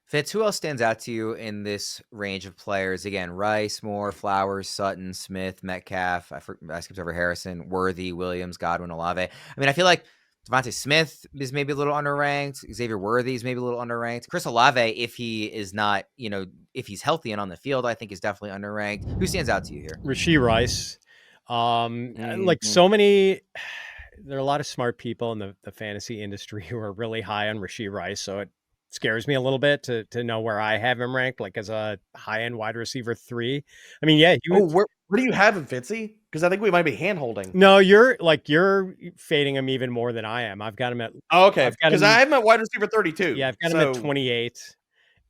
Fitz, who else stands out to you in this range of players? Again, Rice, Moore, Flowers, Sutton, Smith, Metcalf. I skipped over Harrison, Worthy, Williams, Godwin, Olave. I mean, I feel like Davante Smith is maybe a little underranked. Xavier Worthy is maybe a little underranked. Chris Olave, if he is not, if he's healthy and on the field, I think is definitely underranked. Who stands out to you here? Rashee Rice. Like so many, there are a lot of smart people in the fantasy industry who are really high on Rashee Rice. So it scares me a little bit to know where I have him ranked, like as a high-end wide receiver 3. I mean, yeah. Where do you have him, Fitzy? Because I think we might be hand-holding. No, you're fading him even more than I am. I've got him at... Oh, okay. Because I have him at wide receiver 32. Yeah, I've got him at 28.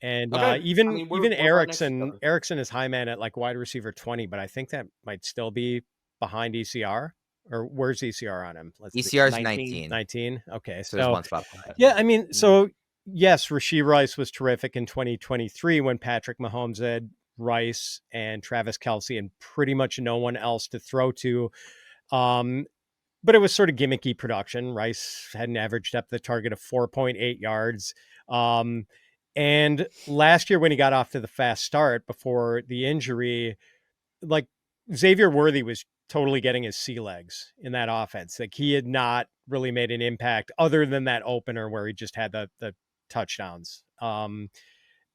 And even Erickson is high man at like wide receiver 20, but I think that might still be behind ECR. Or where's ECR on him? ECR is 19. 19? Okay. So there's one spot behind. Yeah, I mean, so... Yes, Rashee Rice was terrific in 2023 when Patrick Mahomes had Rice and Travis Kelce and pretty much no one else to throw to. But it was sort of gimmicky production. Rice had an average depth of target of 4.8 yards. And last year when he got off to the fast start before the injury, like Xavier Worthy was totally getting his sea legs in that offense. Like he had not really made an impact other than that opener where he just had the touchdowns.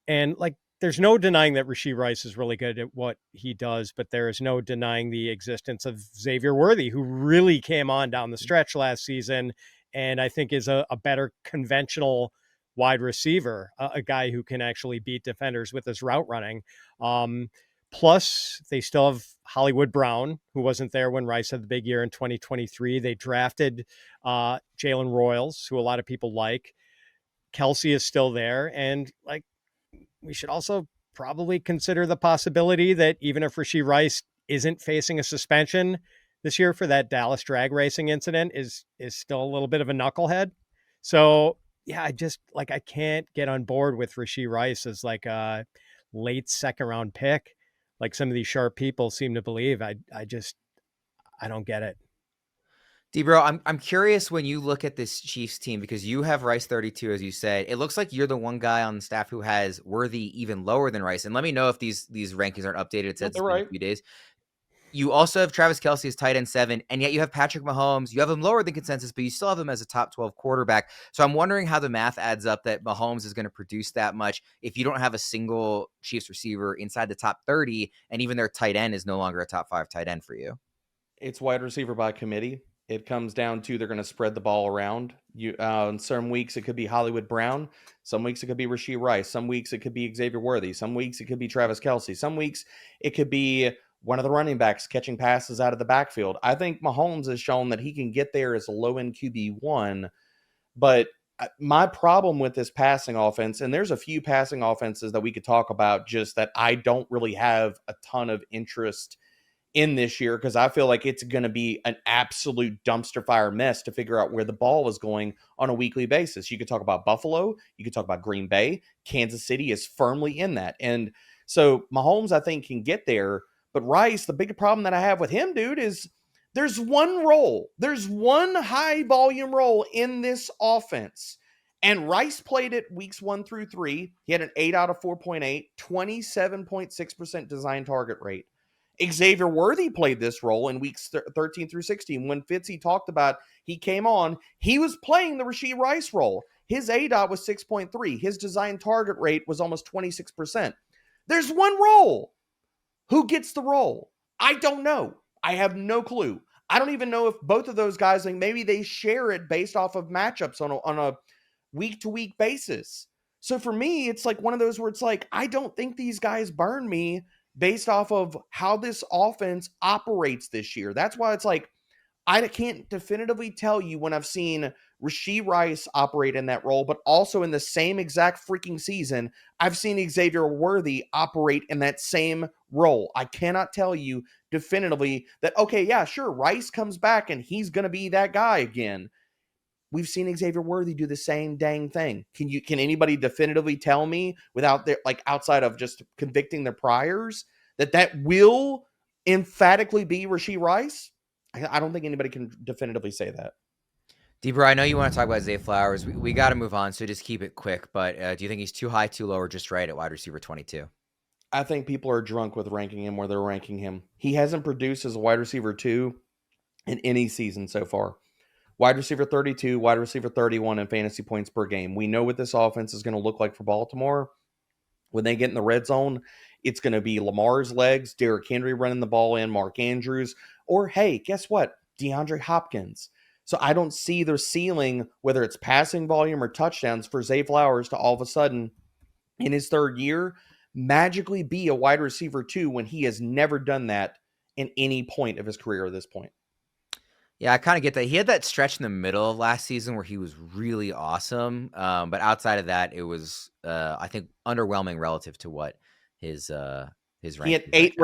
And like, there's no denying that Rashee Rice is really good at what he does, but there is no denying the existence of Xavier Worthy, who really came on down the stretch last season, and I think is a better conventional wide receiver, a guy who can actually beat defenders with his route running. Plus, they still have Hollywood Brown, who wasn't there when Rice had the big year in 2023. They drafted Jalen Royals, who a lot of people like. Kelsey is still there, and like, we should also probably consider the possibility that even if Rashee Rice isn't facing a suspension this year for that Dallas drag racing incident, is still a little bit of a knucklehead. So yeah, I can't get on board with Rashee Rice as like a late second round pick, like some of these sharp people seem to believe. I don't get it. D-Bro, I'm curious when you look at this Chiefs team, because you have Rice 32, as you said. It looks like you're the one guy on the staff who has Worthy even lower than Rice. And let me know if these rankings aren't updated. It says it's been a few days. You also have Travis Kelce as tight end 7, and yet you have Patrick Mahomes. You have him lower than consensus, but you still have him as a top 12 quarterback. So I'm wondering how the math adds up that Mahomes is going to produce that much if you don't have a single Chiefs receiver inside the top 30, and even their tight end is no longer a top 5 tight end for you. It's wide receiver by committee. It comes down to they're going to spread the ball around. In some weeks, it could be Hollywood Brown. Some weeks, it could be Rashee Rice. Some weeks, it could be Xavier Worthy. Some weeks, it could be Travis Kelce. Some weeks, it could be one of the running backs catching passes out of the backfield. I think Mahomes has shown that he can get there as a low-end QB1. But my problem with this passing offense, and there's a few passing offenses that we could talk about, just that I don't really have a ton of interest in this year, because I feel like it's going to be an absolute dumpster fire mess to figure out where the ball is going on a weekly basis. You could talk about Buffalo. You could talk about Green Bay. Kansas City is firmly in that. And so Mahomes, I think, can get there. But Rice, the big problem that I have with him, dude, is there's one role. There's one high volume role in this offense. And Rice played it weeks 1 through 3. He had an 8 out of 4.8, 27.6% design target rate. Xavier Worthy played this role in weeks 13 through 16. When Fitzy talked about he came on, he was playing the Rashee Rice role. His ADOT was 6.3. His design target rate was almost 26%. There's one role. Who gets the role? I don't know. I have no clue. I don't even know if both of those guys, like, maybe they share it based off of matchups on a week-to-week basis. So for me, it's like one of those where it's like, I don't think these guys burn me based off of how this offense operates this year. That's why it's like, I can't definitively tell you when I've seen Rashee Rice operate in that role, but also in the same exact freaking season, I've seen Xavier Worthy operate in that same role. I cannot tell you definitively that, okay, yeah, sure, Rice comes back and he's going to be that guy again. We've seen Xavier Worthy do the same dang thing. Can anybody definitively tell me without their, like, outside of just convicting their priors, that will emphatically be Rashee Rice? I don't think anybody can definitively say that. D-Bro, I know you want to talk about Zay Flowers. We got to move on, so just keep it quick. But do you think he's too high, too low, or just right at wide receiver 22? I think people are drunk with ranking him where they're ranking him. He hasn't produced as a wide receiver 2 in any season so far. Wide receiver 32, wide receiver 31 in fantasy points per game. We know what this offense is going to look like for Baltimore. When they get in the red zone, it's going to be Lamar's legs, Derrick Henry running the ball in, Mark Andrews, or, hey, guess what? DeAndre Hopkins. So I don't see their ceiling, whether it's passing volume or touchdowns, for Zay Flowers to all of a sudden, in his third year, magically be a wide receiver 2 when he has never done that in any point of his career at this point. Yeah, I kind of get that. He had that stretch in the middle of last season where he was really awesome. But outside of that, it was, I think, underwhelming relative to what his rank. He had 8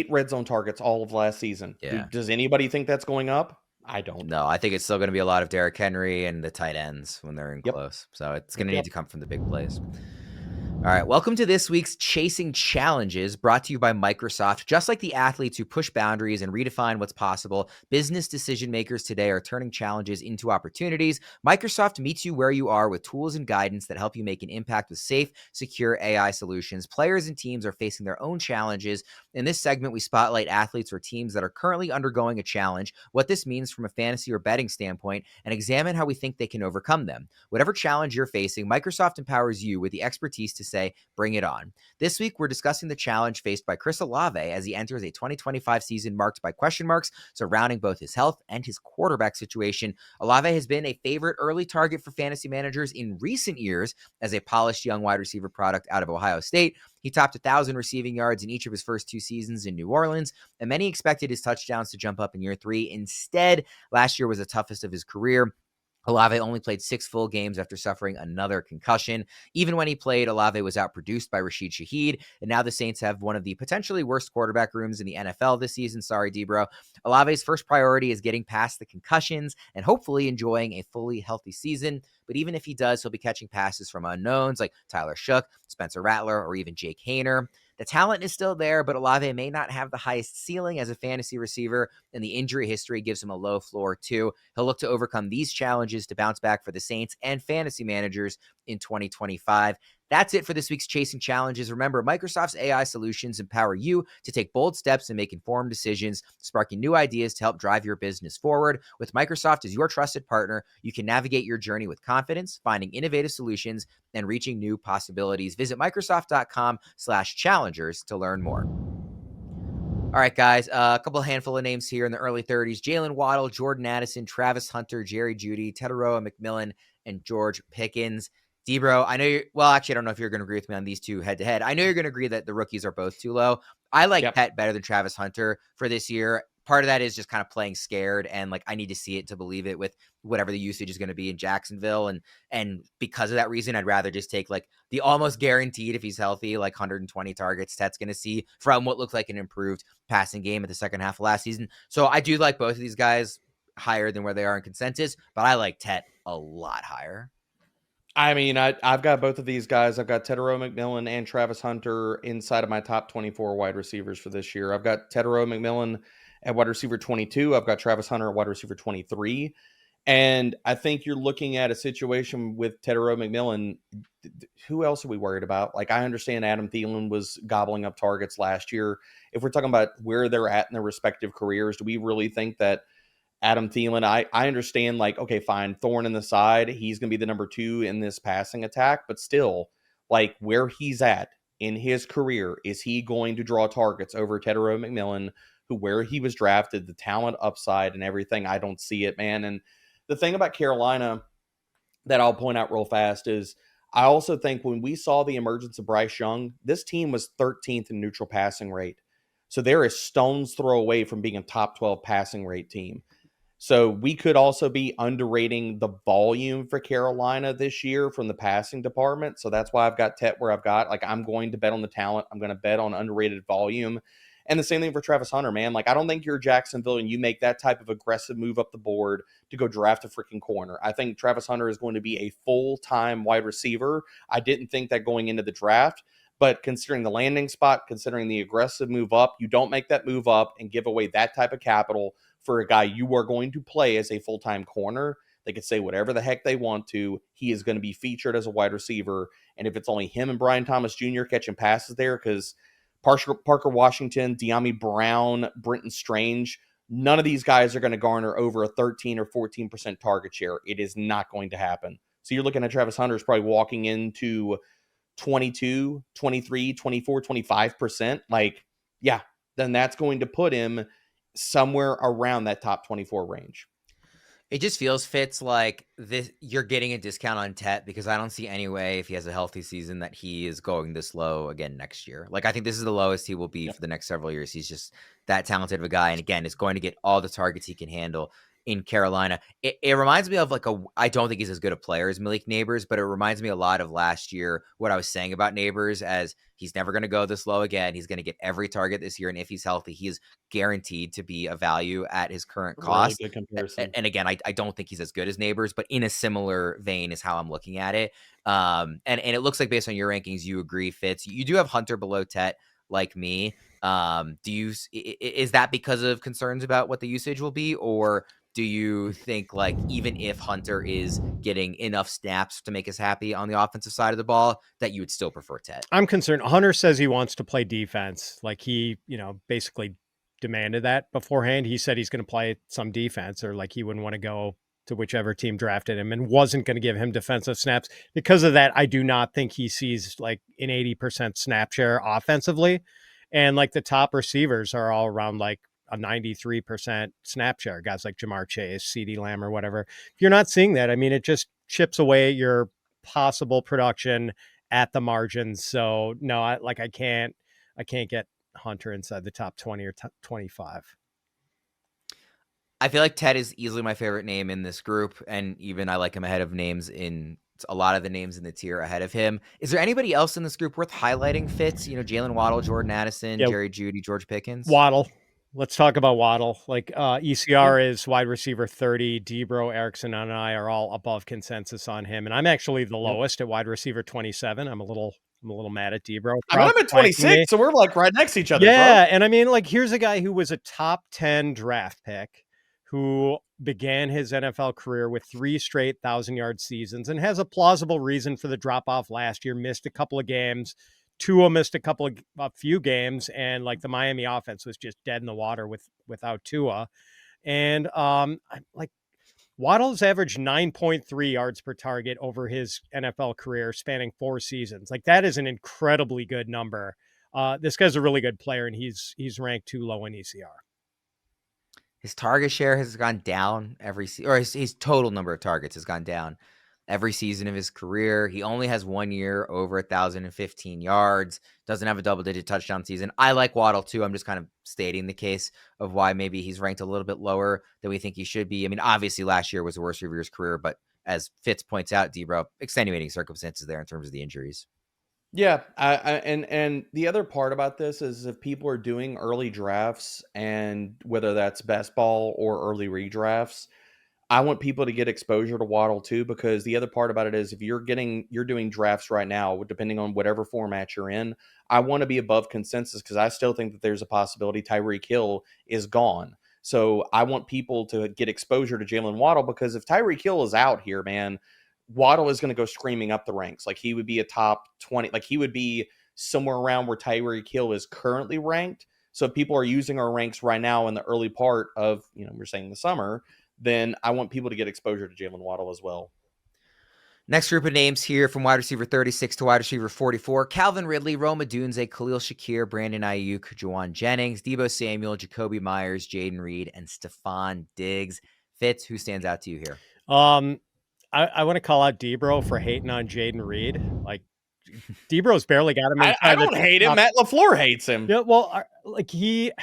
red zone targets all of last season. Yeah. Does anybody think that's going up? I don't. No, I think it's still going to be a lot of Derrick Henry and the tight ends when they're in close. So it's going to need to come from the big plays. All right, welcome to this week's Chasing Challenges, brought to you by Microsoft. Just like the athletes who push boundaries and redefine what's possible, business decision makers today are turning challenges into opportunities. Microsoft meets you where you are with tools and guidance that help you make an impact with safe, secure AI solutions. Players and teams are facing their own challenges. In this segment, we spotlight athletes or teams that are currently undergoing a challenge, what this means from a fantasy or betting standpoint, and examine how we think they can overcome them. Whatever challenge you're facing, Microsoft empowers you with the expertise to say, bring it on. This week, we're discussing the challenge faced by Chris Olave as he enters a 2025 season marked by question marks surrounding both his health and his quarterback situation. Olave has been a favorite early target for fantasy managers in recent years as a polished young wide receiver product out of Ohio State. He topped 1,000 receiving yards in each of his first 2 seasons in New Orleans, and many expected his touchdowns to jump up in year 3. Instead, last year was the toughest of his career. Olave only played 6 full games after suffering another concussion. Even when he played, Olave was outproduced by Rashid Shaheed, and now the Saints have one of the potentially worst quarterback rooms in the NFL this season. Sorry, Debro. Olave's first priority is getting past the concussions and hopefully enjoying a fully healthy season. But even if he does, he'll be catching passes from unknowns like Tyler Shook, Spencer Rattler, or even Jake Haener. The talent is still there, but Olave may not have the highest ceiling as a fantasy receiver, and the injury history gives him a low floor too. He'll look to overcome these challenges to bounce back for the Saints and fantasy managers in 2025. That's it for this week's Chasing Challenges. Remember, Microsoft's AI solutions empower you to take bold steps and make informed decisions, sparking new ideas to help drive your business forward. With Microsoft as your trusted partner, you can navigate your journey with confidence, finding innovative solutions, and reaching new possibilities. Visit Microsoft.com/challengers to learn more. All right, guys, a handful of names here in the early 30s. Jaylen Waddle, Jordan Addison, Travis Hunter, Jerry Jeudy, Tetairoa McMillan, and George Pickens. Debro, I know you're, well, actually, I don't know if you're going to agree with me on these two head to head. I know you're going to agree that the rookies are both too low. I like Pet better than Travis Hunter for this year. Part of that is just kind of playing scared, and like I need to see it to believe it with whatever the usage is going to be in Jacksonville. And because of that reason, I'd rather just take like the almost guaranteed, if he's healthy, like 120 targets Tet's going to see from what looks like an improved passing game at the second half of last season. So I do like both of these guys higher than where they are in consensus, but I like Tet a lot higher. I mean, I've got both of these guys. I've got Tetairoa McMillan and Travis Hunter inside of my top 24 wide receivers for this year. I've got Tetairoa McMillan at wide receiver 22. I've got Travis Hunter at wide receiver 23. And I think you're looking at a situation with Tetairoa McMillan. Who else are we worried about? Like, I understand Adam Thielen was gobbling up targets last year. If we're talking about where they're at in their respective careers, do we really think that Adam Thielen, I understand, like, okay, fine, thorn in the side. He's going to be the number 2 in this passing attack, but still, like, where he's at in his career, is he going to draw targets over Tetairoa McMillan, who, where he was drafted, the talent upside and everything? I don't see it, man. And the thing about Carolina that I'll point out real fast is I also think when we saw the emergence of Bryce Young, this team was 13th in neutral passing rate. So they're a stone's throw away from being a top 12 passing rate team. So we could also be underrating the volume for Carolina this year from the passing department. So that's why I've got Tet where I've got. Like, I'm going to bet on the talent. I'm going to bet on underrated volume. And the same thing for Travis Hunter, man. Like, I don't think you're Jacksonville and you make that type of aggressive move up the board to go draft a freaking corner. I think Travis Hunter is going to be a full-time wide receiver. I didn't think that going into the draft. But considering the landing spot, considering the aggressive move up, you don't make that move up and give away that type of capital for a guy you are going to play as a full-time corner. They could say whatever the heck they want to. He is going to be featured as a wide receiver. And if it's only him and Brian Thomas Jr. catching passes there, because Parker Washington, De'Ami Brown, Brenton Strange, none of these guys are going to garner over a 13 or 14% target share. It is not going to happen. So you're looking at Travis Hunter is probably walking into 22, 23, 24, 25%. Like, yeah, then that's going to put him somewhere around that top 24 range. It just feels, Fitz, like this. You're getting a discount on Tet because I don't see any way, if he has a healthy season, that he is going this low again next year. Like, I think this is the lowest he will be for the next several years. He's just that talented of a guy. And again, is going to get all the targets he can handle in Carolina. It reminds me of I don't think he's as good a player as Malik Nabers, but it reminds me a lot of last year, what I was saying about Nabers, as he's never going to go this low again. He's going to get every target this year. And if he's healthy, he is guaranteed to be a value at his current cost. Really good comparison. And again, I don't think he's as good as Nabers, but in a similar vein is how I'm looking at it. And it looks like based on your rankings, you agree, Fitz. You do have Hunter below Tet like me. Is that because of concerns about what the usage will be, or do you think, like, even if Hunter is getting enough snaps to make us happy on the offensive side of the ball, that you would still prefer Tet? I'm concerned. Hunter says he wants to play defense. Like, he, basically demanded that beforehand. He said he's going to play some defense, or like he wouldn't want to go to whichever team drafted him and wasn't going to give him defensive snaps. Because of that, I do not think he sees like an 80% snap share offensively. And like the top receivers are all around like a 93% snap share, guys like Jamar Chase, CeeDee Lamb or whatever. If you're not seeing that, I mean, it just chips away at your possible production at the margins. So no, I can't get Hunter inside the top 20 or 25. I feel like Ted is easily my favorite name in this group, and even I like him ahead of names in a lot of the names in the tier ahead of him. Is there anybody else in this group worth highlighting, Fitz? Jaylen Waddle, Jordan Addison, Jerry Jeudy, George Pickens? Waddle. Let's talk about Waddle. Like ECR is wide receiver 30. Debro, Erickson, and I are all above consensus on him, and I'm actually the lowest at wide receiver 27. I'm a little mad at Debro. I'm at 26, so we're like right next to each other. Yeah, bro. and I mean, like, here's a guy who was a top 10 draft pick, who began his NFL career with 3 straight 1,000-yard seasons and has a plausible reason for the drop-off last year. Missed a couple of games. Tua missed a few games, and like the Miami offense was just dead in the water without Tua. And like Waddle's averaged 9.3 yards per target over his NFL career, spanning 4 seasons. Like that is an incredibly good number. This guy's a really good player, and he's ranked too low in ECR. His target share has gone down every season, or his total number of targets has gone down every season of his career. He only has 1 year over 1,015 yards, doesn't have a double-digit touchdown season. I like Waddle too. I'm just kind of stating the case of why maybe he's ranked a little bit lower than we think he should be. I mean, obviously last year was the worst year of his career, but as Fitz points out, Debro, extenuating circumstances there in terms of the injuries. Yeah, and the other part about this is if people are doing early drafts, and whether that's best ball or early redrafts, I want people to get exposure to Waddle too, because the other part about it is if you're doing drafts right now, depending on whatever format you're in, I want to be above consensus because I still think that there's a possibility Tyreek Hill is gone. So I want people to get exposure to Jaylen Waddle, because if Tyreek Hill is out here, man, Waddle is going to go screaming up the ranks. Like he would be a top 20, like he would be somewhere around where Tyreek Hill is currently ranked. So if people are using our ranks right now in the early part of, we're saying the summer, then I want people to get exposure to Jaylen Waddle as well. Next group of names here from wide receiver 36 to wide receiver 44. Calvin Ridley, Rome Odunze, Khalil Shakir, Brandon Ayuk, Juwan Jennings, Deebo Samuel, Jacoby Myers, Jayden Reed, and Stephon Diggs. Fitz, who stands out to you here? I want to call out Debro for hating on Jayden Reed. Like Debro's barely got him. I don't hate him. Matt LaFleur hates him. Yeah, well, like he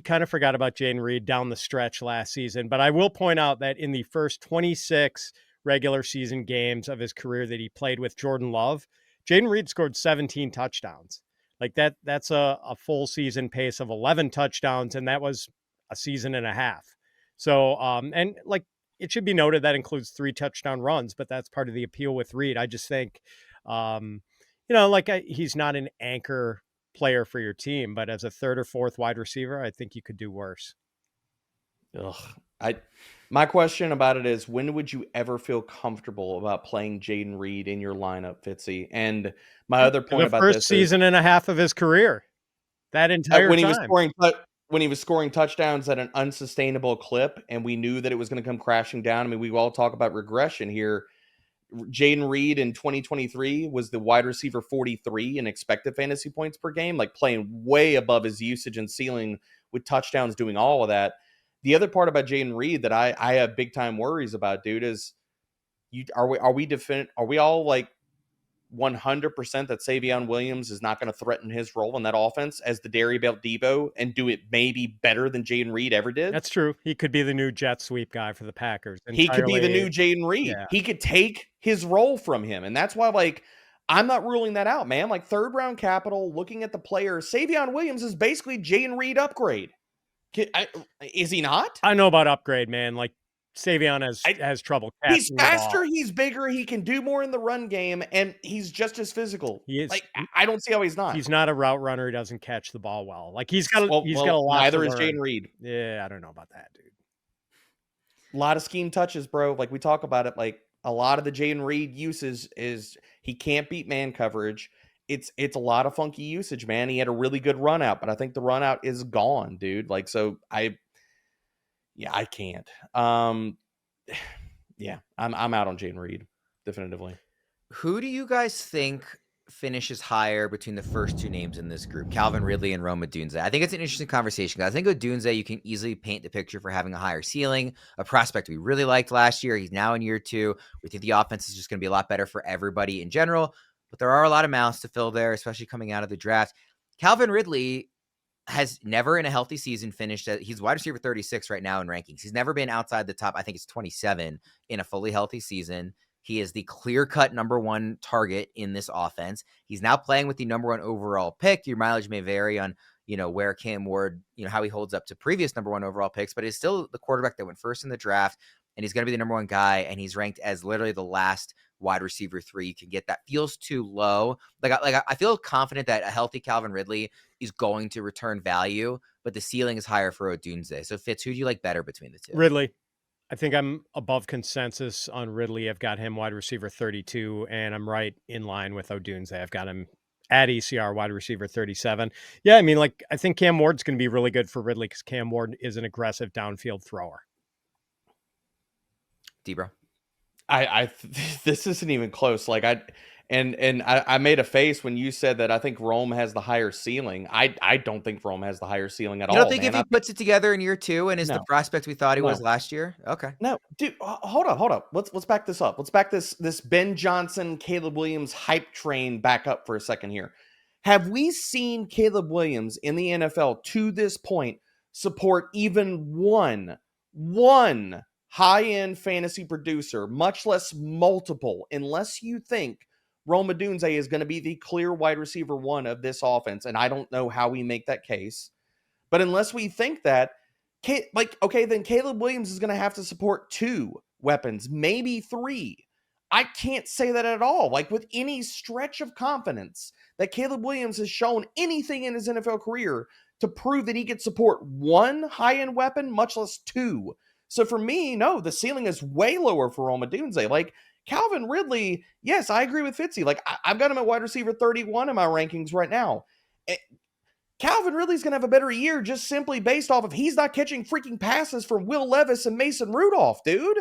kind of forgot about Jayden Reed down the stretch last season. But I will point out that in the first 26 regular season games of his career that he played with Jordan Love, Jayden Reed scored 17 touchdowns. Like that's a full season pace of 11 touchdowns, and that was a season and a half. So, and like it should be noted that includes 3 touchdown runs, but that's part of the appeal with Reed. I just think, he's not an anchor player for your team, but as a 3rd or 4th wide receiver, I think you could do worse. My question about it is, when would you ever feel comfortable about playing Jayden Reed in your lineup, Fitzy? And my other point about this, the first season and a half of his career, that entire time. When he was scoring touchdowns at an unsustainable clip, and we knew that it was going to come crashing down. I mean, we all talk about regression here. Jayden Reed in 2023 was the wide receiver 43 in expected fantasy points per game, like playing way above his usage and ceiling with touchdowns, doing all of that. The other part about Jayden Reed that I have big time worries about, dude, is are we all like 100% that Savion Williams is not going to threaten his role in that offense as the Dairy Belt Debo and do it maybe better than Jayden Reed ever did? That's true. He could be the new jet sweep guy for the Packers. He could be the new Jayden Reed. Yeah. He could take his role from him. And that's why, like, I'm not ruling that out, man. Like, 3rd round capital, looking at the player, Savion Williams is basically Jayden Reed upgrade. Is he not? I know about upgrade, man. Like, Savion has trouble. He's faster, he's bigger, he can do more in the run game, and he's just as physical. He is. Like, I don't see how he's not. He's not a route runner. He doesn't catch the ball well. Like he's got a lot. Neither is Jayden Reed. Yeah, I don't know about that, dude. A lot of scheme touches, bro. Like we talk about it. Like a lot of the Jayden Reed uses is he can't beat man coverage. It's a lot of funky usage, man. He had a really good run out, but I think the run out is gone, dude. Like so, I can't. Yeah, I'm out on Jayden Reed, definitively. Who do you guys think finishes higher between the first two names in this group, Calvin Ridley and Rome Odunze? I think it's an interesting conversation. I think Odunze, you can easily paint the picture for having a higher ceiling, a prospect we really liked last year. He's now in year 2. We think the offense is just going to be a lot better for everybody in general, but there are a lot of mouths to fill there, especially coming out of the draft. Calvin Ridley has never in a healthy season finished he's wide receiver 36 right now in rankings. He's never been outside the top. I think it's 27 in a fully healthy season. He is the clear-cut number 1 target in this offense. He's now playing with the number 1 overall pick. Your mileage may vary on, where Cam Ward, how he holds up to previous number 1 overall picks, but he's still the quarterback that went first in the draft, and he's going to be the number 1 guy, and he's ranked as literally the last wide receiver 3 you can get. That feels too low. I feel confident that a healthy Calvin Ridley is going to return value, but the ceiling is higher for Odunze. So Fitz, who do you like better between the two? Ridley. I think I'm above consensus on Ridley. I've got him wide receiver 32, and I'm right in line with Odunze. I've got him at ECR wide receiver 37. Yeah, I mean, I think Cam Ward's going to be really good for Ridley because Cam Ward is an aggressive downfield thrower. D-Bro. This isn't even close. I made a face when you said that I think Rome has the higher ceiling. I don't think Rome has the higher ceiling at all. You don't think if he puts it together in year 2 and is the prospect we thought he was last year? Okay. No, dude, hold up. Let's back this up. Let's back this Ben Johnson, Caleb Williams hype train back up for a second here. Have we seen Caleb Williams in the NFL to this point support even one high-end fantasy producer, much less multiple, unless you think Rome Odunze is going to be the clear wide receiver 1 of this offense? And I don't know how we make that case. But unless we think that, then Caleb Williams is going to have to support 2 weapons, maybe 3. I can't say that at all. With any stretch of confidence that Caleb Williams has shown anything in his NFL career to prove that he could support 1 high-end weapon, much less 2. So for me, no, the ceiling is way lower for Rome Odunze. Calvin Ridley, yes, I agree with Fitzy. I've got him at wide receiver 31 in my rankings right now. Calvin Ridley's going to have a better year just simply based off of he's not catching freaking passes from Will Levis and Mason Rudolph, dude.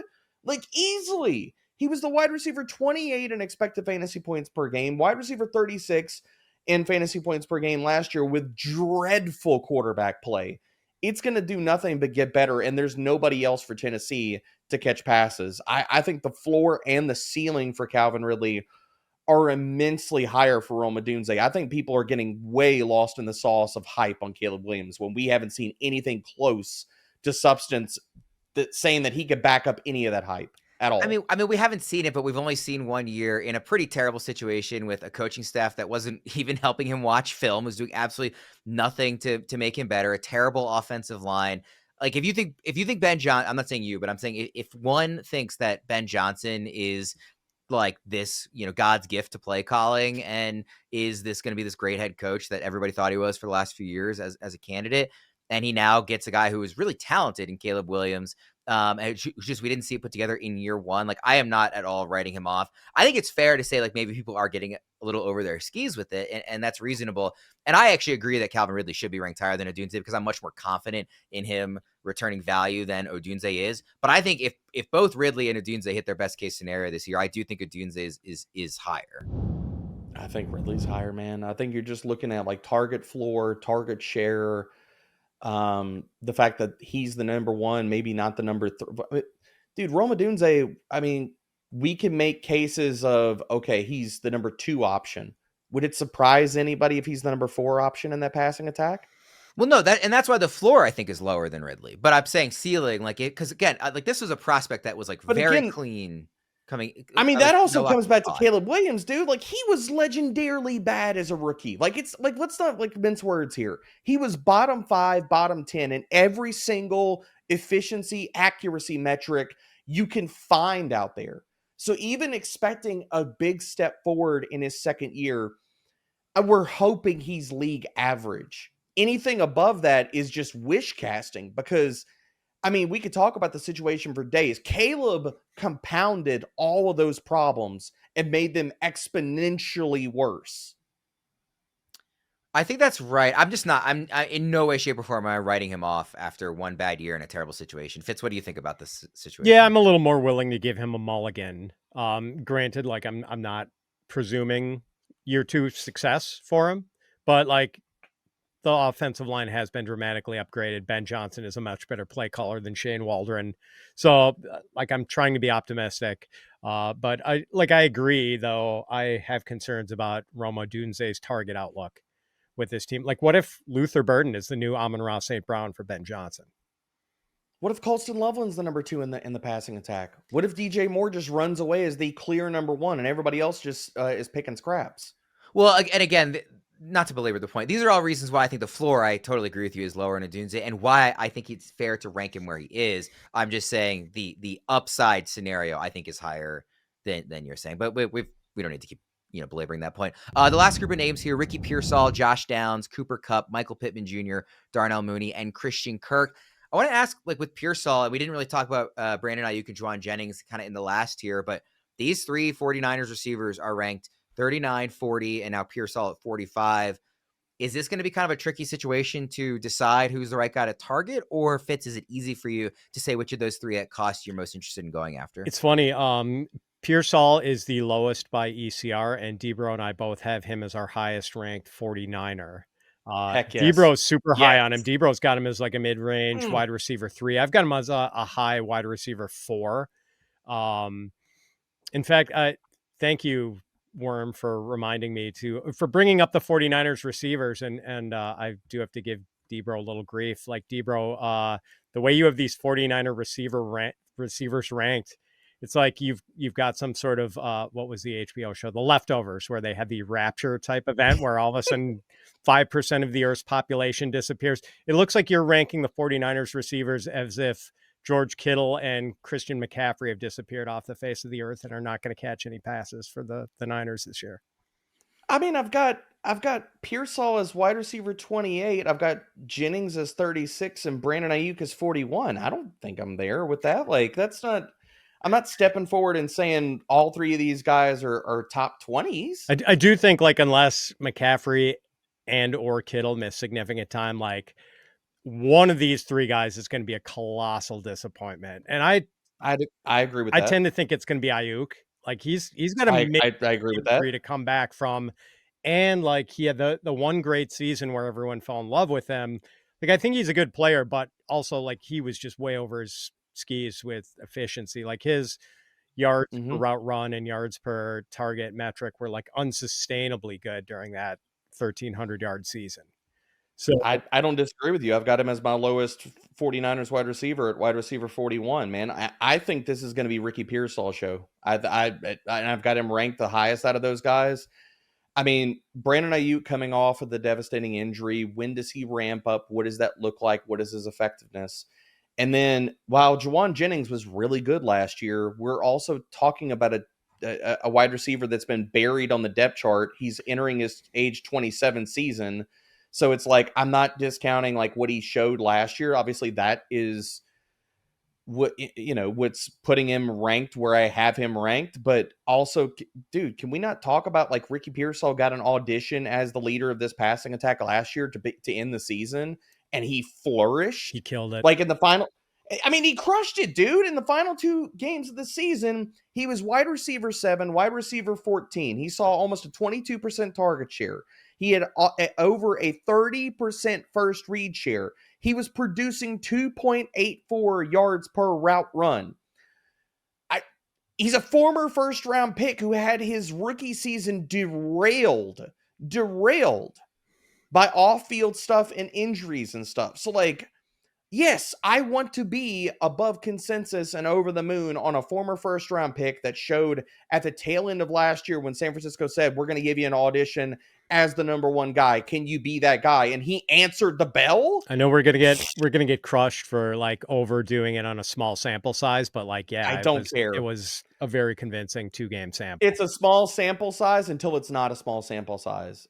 Easily. He was the wide receiver 28 in expected fantasy points per game, wide receiver 36 in fantasy points per game last year with dreadful quarterback play. It's going to do nothing but get better, and there's nobody else for Tennessee to catch passes. I think the floor and the ceiling for Calvin Ridley are immensely higher for Rome Odunze. I think people are getting way lost in the sauce of hype on Caleb Williams when we haven't seen anything close to substance saying that he could back up any of that hype at all. I mean, we haven't seen it, but we've only seen 1 year in a pretty terrible situation with a coaching staff that wasn't even helping him watch film, was doing absolutely nothing to make him better. A terrible offensive line. If you think Ben Johnson, I'm not saying you, but I'm saying if one thinks that Ben Johnson is this, God's gift to play calling, and is this going to be this great head coach that everybody thought he was for the last few years as a candidate, and he now gets a guy who is really talented in Caleb Williams. And just we didn't see it put together in year 1. I am not at all writing him off. I think it's fair to say maybe people are getting a little over their skis with it, and that's reasonable. And I actually agree that Calvin Ridley should be ranked higher than Odunze because I'm much more confident in him returning value than Odunze is. But I think if both Ridley and Odunze hit their best case scenario this year, I do think Odunze is higher. I think Ridley's higher, man. I think you're just looking at target floor, target share. The fact that he's the number 1, maybe not the number 3. Dude, Rome Odunze, I mean, we can make cases of, okay, he's the number 2 option. Would it surprise anybody if he's the number 4 option in that passing attack? Well, no, that's why the floor I think is lower than Ridley. But I'm saying ceiling, because again, this was a prospect that was very clean. That also comes back to Caleb Williams, dude. He was legendarily bad as a rookie. Let's not mince words here. He was bottom 5, bottom 10 in every single efficiency, accuracy metric you can find out there. So even expecting a big step forward in his second year, we're hoping he's league average. Anything above that is just wish casting because we could talk about the situation for days. Caleb compounded all of those problems and made them exponentially worse. I think that's right. I'm just not. In no way, shape, or form am I writing him off after one bad year in a terrible situation. Fitz, what do you think about this situation? Yeah, I'm a little more willing to give him a mulligan. Granted, like I'm not presuming year 2 success for him, but like the offensive line has been dramatically upgraded. Ben Johnson is a much better play caller than Shane Waldron. So like I'm trying to be optimistic. But I agree, though. I have concerns about Rome Odunze's target outlook with this team. Like, what if Luther Burden is the new Amon-Ra St. Brown for Ben Johnson? What if Colston Loveland's the number 2 in the passing attack? What if DJ Moore just runs away as the clear number 1 and everybody else just is picking scraps? Well, and again, not to belabor the point, these are all reasons why I think the floor, I totally agree with you, is lower in Odunze, and why I think it's fair to rank him where he is. I'm just saying the upside scenario I think is higher than you're saying, but we don't need to keep belaboring that point. The last group of names here: Ricky Pearsall, Josh Downs, Cooper Kupp, Michael Pittman Jr., Darnell Mooney, and Christian Kirk. I want to ask, like with Pearsall, we didn't really talk about Brandon Ayuk and Juwan Jennings kind of in the last tier, but these three 49ers receivers are ranked 39, 40, and now Pearsall at 45. Is this going to be kind of a tricky situation to decide who's the right guy to target, or Fitz, is it easy for you to say which of those three at cost you're most interested in going after? It's funny. Pearsall is the lowest by ECR, and Debro and I both have him as our highest ranked 49er. Heck yes. Debro's super high on him. Debro's got him as like a mid-range wide receiver 3. I've got him as a high wide receiver 4. In fact, thank you, Worm, for reminding me for bringing up the 49ers receivers. And I do have to give Debro a little grief. Like Debro, the way you have these 49er receivers ranked, it's like you've got some sort of what was the HBO show, The Leftovers, where they had the rapture type event where all of a sudden 5% of the Earth's population disappears. It looks like you're ranking the 49ers receivers as if George Kittle and Christian McCaffrey have disappeared off the face of the earth and are not going to catch any passes for the Niners this year. I mean, I've got Pearsall as wide receiver 28. I've got Jennings as 36 and Brandon Ayuk as 41. I don't think I'm there with that. Like, I'm not stepping forward and saying all three of these guys are top 20s. I do think, like, unless McCaffrey and or Kittle miss significant time, like one of these three guys is going to be a colossal disappointment. And I agree with that. I tend to think it's going to be Ayuk. Like he's got I agree with that to come back from. And like he had the one great season where everyone fell in love with him. Like I think he's a good player, but also like he was just way over his skis with efficiency. Like his yards per route run and yards per target metric were like unsustainably good during that 1,300 yard season. So I don't disagree with you. I've got him as my lowest 49ers wide receiver at wide receiver 41, man. I think this is going to be Ricky Pearsall's show. I've got him ranked the highest out of those guys. I mean, Brandon Ayuk coming off of the devastating injury, when does he ramp up? What does that look like? What is his effectiveness? And then while Juwan Jennings was really good last year, we're also talking about a wide receiver that's been buried on the depth chart. He's entering his age 27 season. So it's like, I'm not discounting like what he showed last year. Obviously that is what, what's putting him ranked where I have him ranked, but also, dude, can we not talk about like Ricky Pearsall got an audition as the leader of this passing attack last year to end the season, and he flourished. He killed it. Like in the final, I mean, he crushed it, dude. In the final 2 games of the season, he was wide receiver 7, wide receiver 14. He saw almost a 22% target share. He had over a 30% first read share. He was producing 2.84 yards per route run. He's a former first-round pick who had his rookie season derailed by off-field stuff and injuries and stuff. So, like, yes, I want to be above consensus and over the moon on a former first-round pick that showed at the tail end of last year when San Francisco said, we're going to give you an audition as the number 1 guy. Can you be that guy? And he answered the bell. I know we're gonna get crushed for like overdoing it on a small sample size, but like, yeah, I don't care. It was a very convincing 2-game sample. It's a small sample size until it's not a small sample size.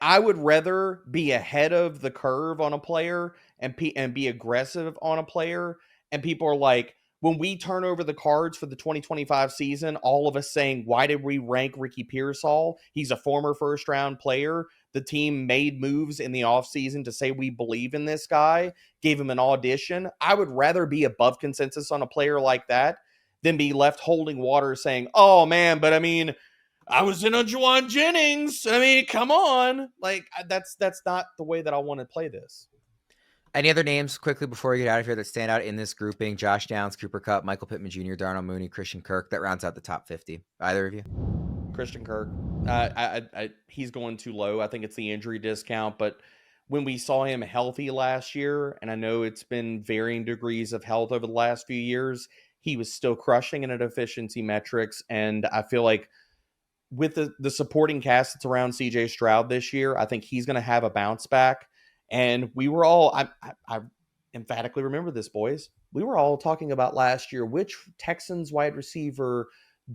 I would rather be ahead of the curve on a player and be aggressive on a player. And people are like, when we turn over the cards for the 2025 season, all of us saying, why did we rank Ricky Pearsall? He's a former first-round player. the team made moves in the offseason to say we believe in this guy, gave him an audition. I would rather be above consensus on a player like that than be left holding water saying, oh man, but I mean, I was in on Juwan Jennings. I mean, come on. Like, that's not the way that I want to play this. Any other names quickly before we get out of here that stand out in this grouping? Josh Downs, Cooper Kupp, Michael Pittman Jr., Darnell Mooney, Christian Kirk. That rounds out the top 50. Either of you? Christian Kirk. He's going too low. I think it's the injury discount, but when we saw him healthy last year, and I know it's been varying degrees of health over the last few years, he was still crushing in at efficiency metrics. And I feel like with the supporting cast that's around CJ Stroud this year, I think he's going to have a bounce back. And we were all, I emphatically remember this, boys. We were all talking about last year, which Texans wide receiver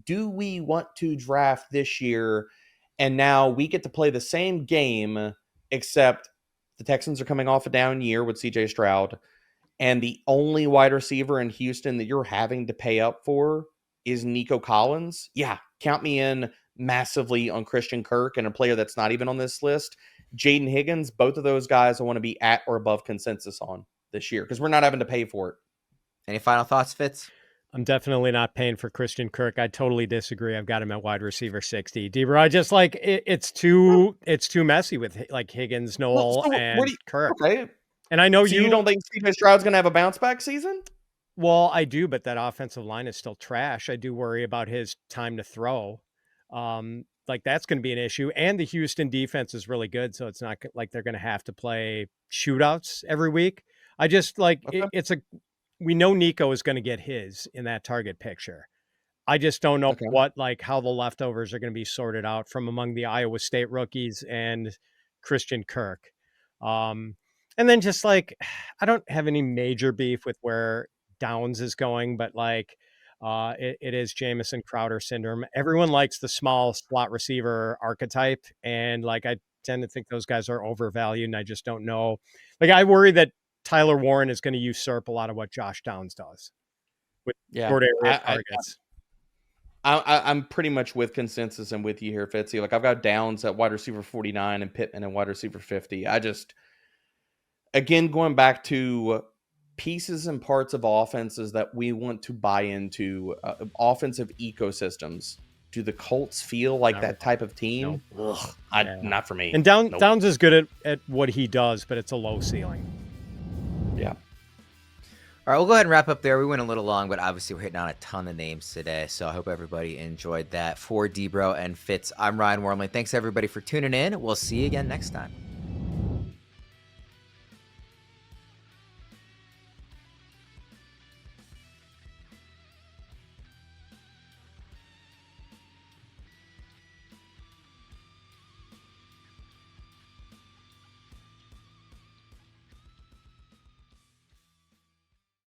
do we want to draft this year? And now we get to play the same game, except the Texans are coming off a down year with CJ Stroud. And the only wide receiver in Houston that you're having to pay up for is Nico Collins. Yeah, count me in massively on Christian Kirk and a player that's not even on this list. Jayden Higgins, both of those guys I want to be at or above consensus on this year because we're not having to pay for it. Any final thoughts, Fitz? I'm definitely not paying for Christian Kirk. I totally disagree. I've got him at wide receiver 60. Debra, I just like it's too messy with like Higgins, Noel, and Kirk. Okay. And I know so you don't think CJ Stroud's going to have a bounce back season? Well, I do, but that offensive line is still trash. I do worry about his time to throw. Like that's going to be an issue. And the Houston defense is really good. So it's not like they're going to have to play shootouts every week. I just like, we know Nico is going to get his in that target picture. I just don't know how the leftovers are going to be sorted out from among the Iowa State rookies and Christian Kirk. And then just like, I don't have any major beef with where Downs is going, but like, it is Jamison Crowder syndrome. Everyone likes the small slot receiver archetype. And like, I tend to think those guys are overvalued and I just don't know. Like, I worry that Tyler Warren is going to usurp a lot of what Josh Downs does with short area targets. I'm pretty much with consensus and with you here, Fitzy. Like I've got Downs at wide receiver 49 and Pittman at wide receiver 50. Again, going back to pieces and parts of offenses that we want to buy into, offensive ecosystems. Do the Colts feel like that type of team? Nope. Not for me. And Downs is good at what he does, but it's a low ceiling. Yeah. All right, we'll go ahead and wrap up there. We went a little long, but obviously we're hitting on a ton of names today. So I hope everybody enjoyed that. For Debro and Fitz, I'm Ryan Wormeli. Thanks everybody for tuning in. We'll see you again next time.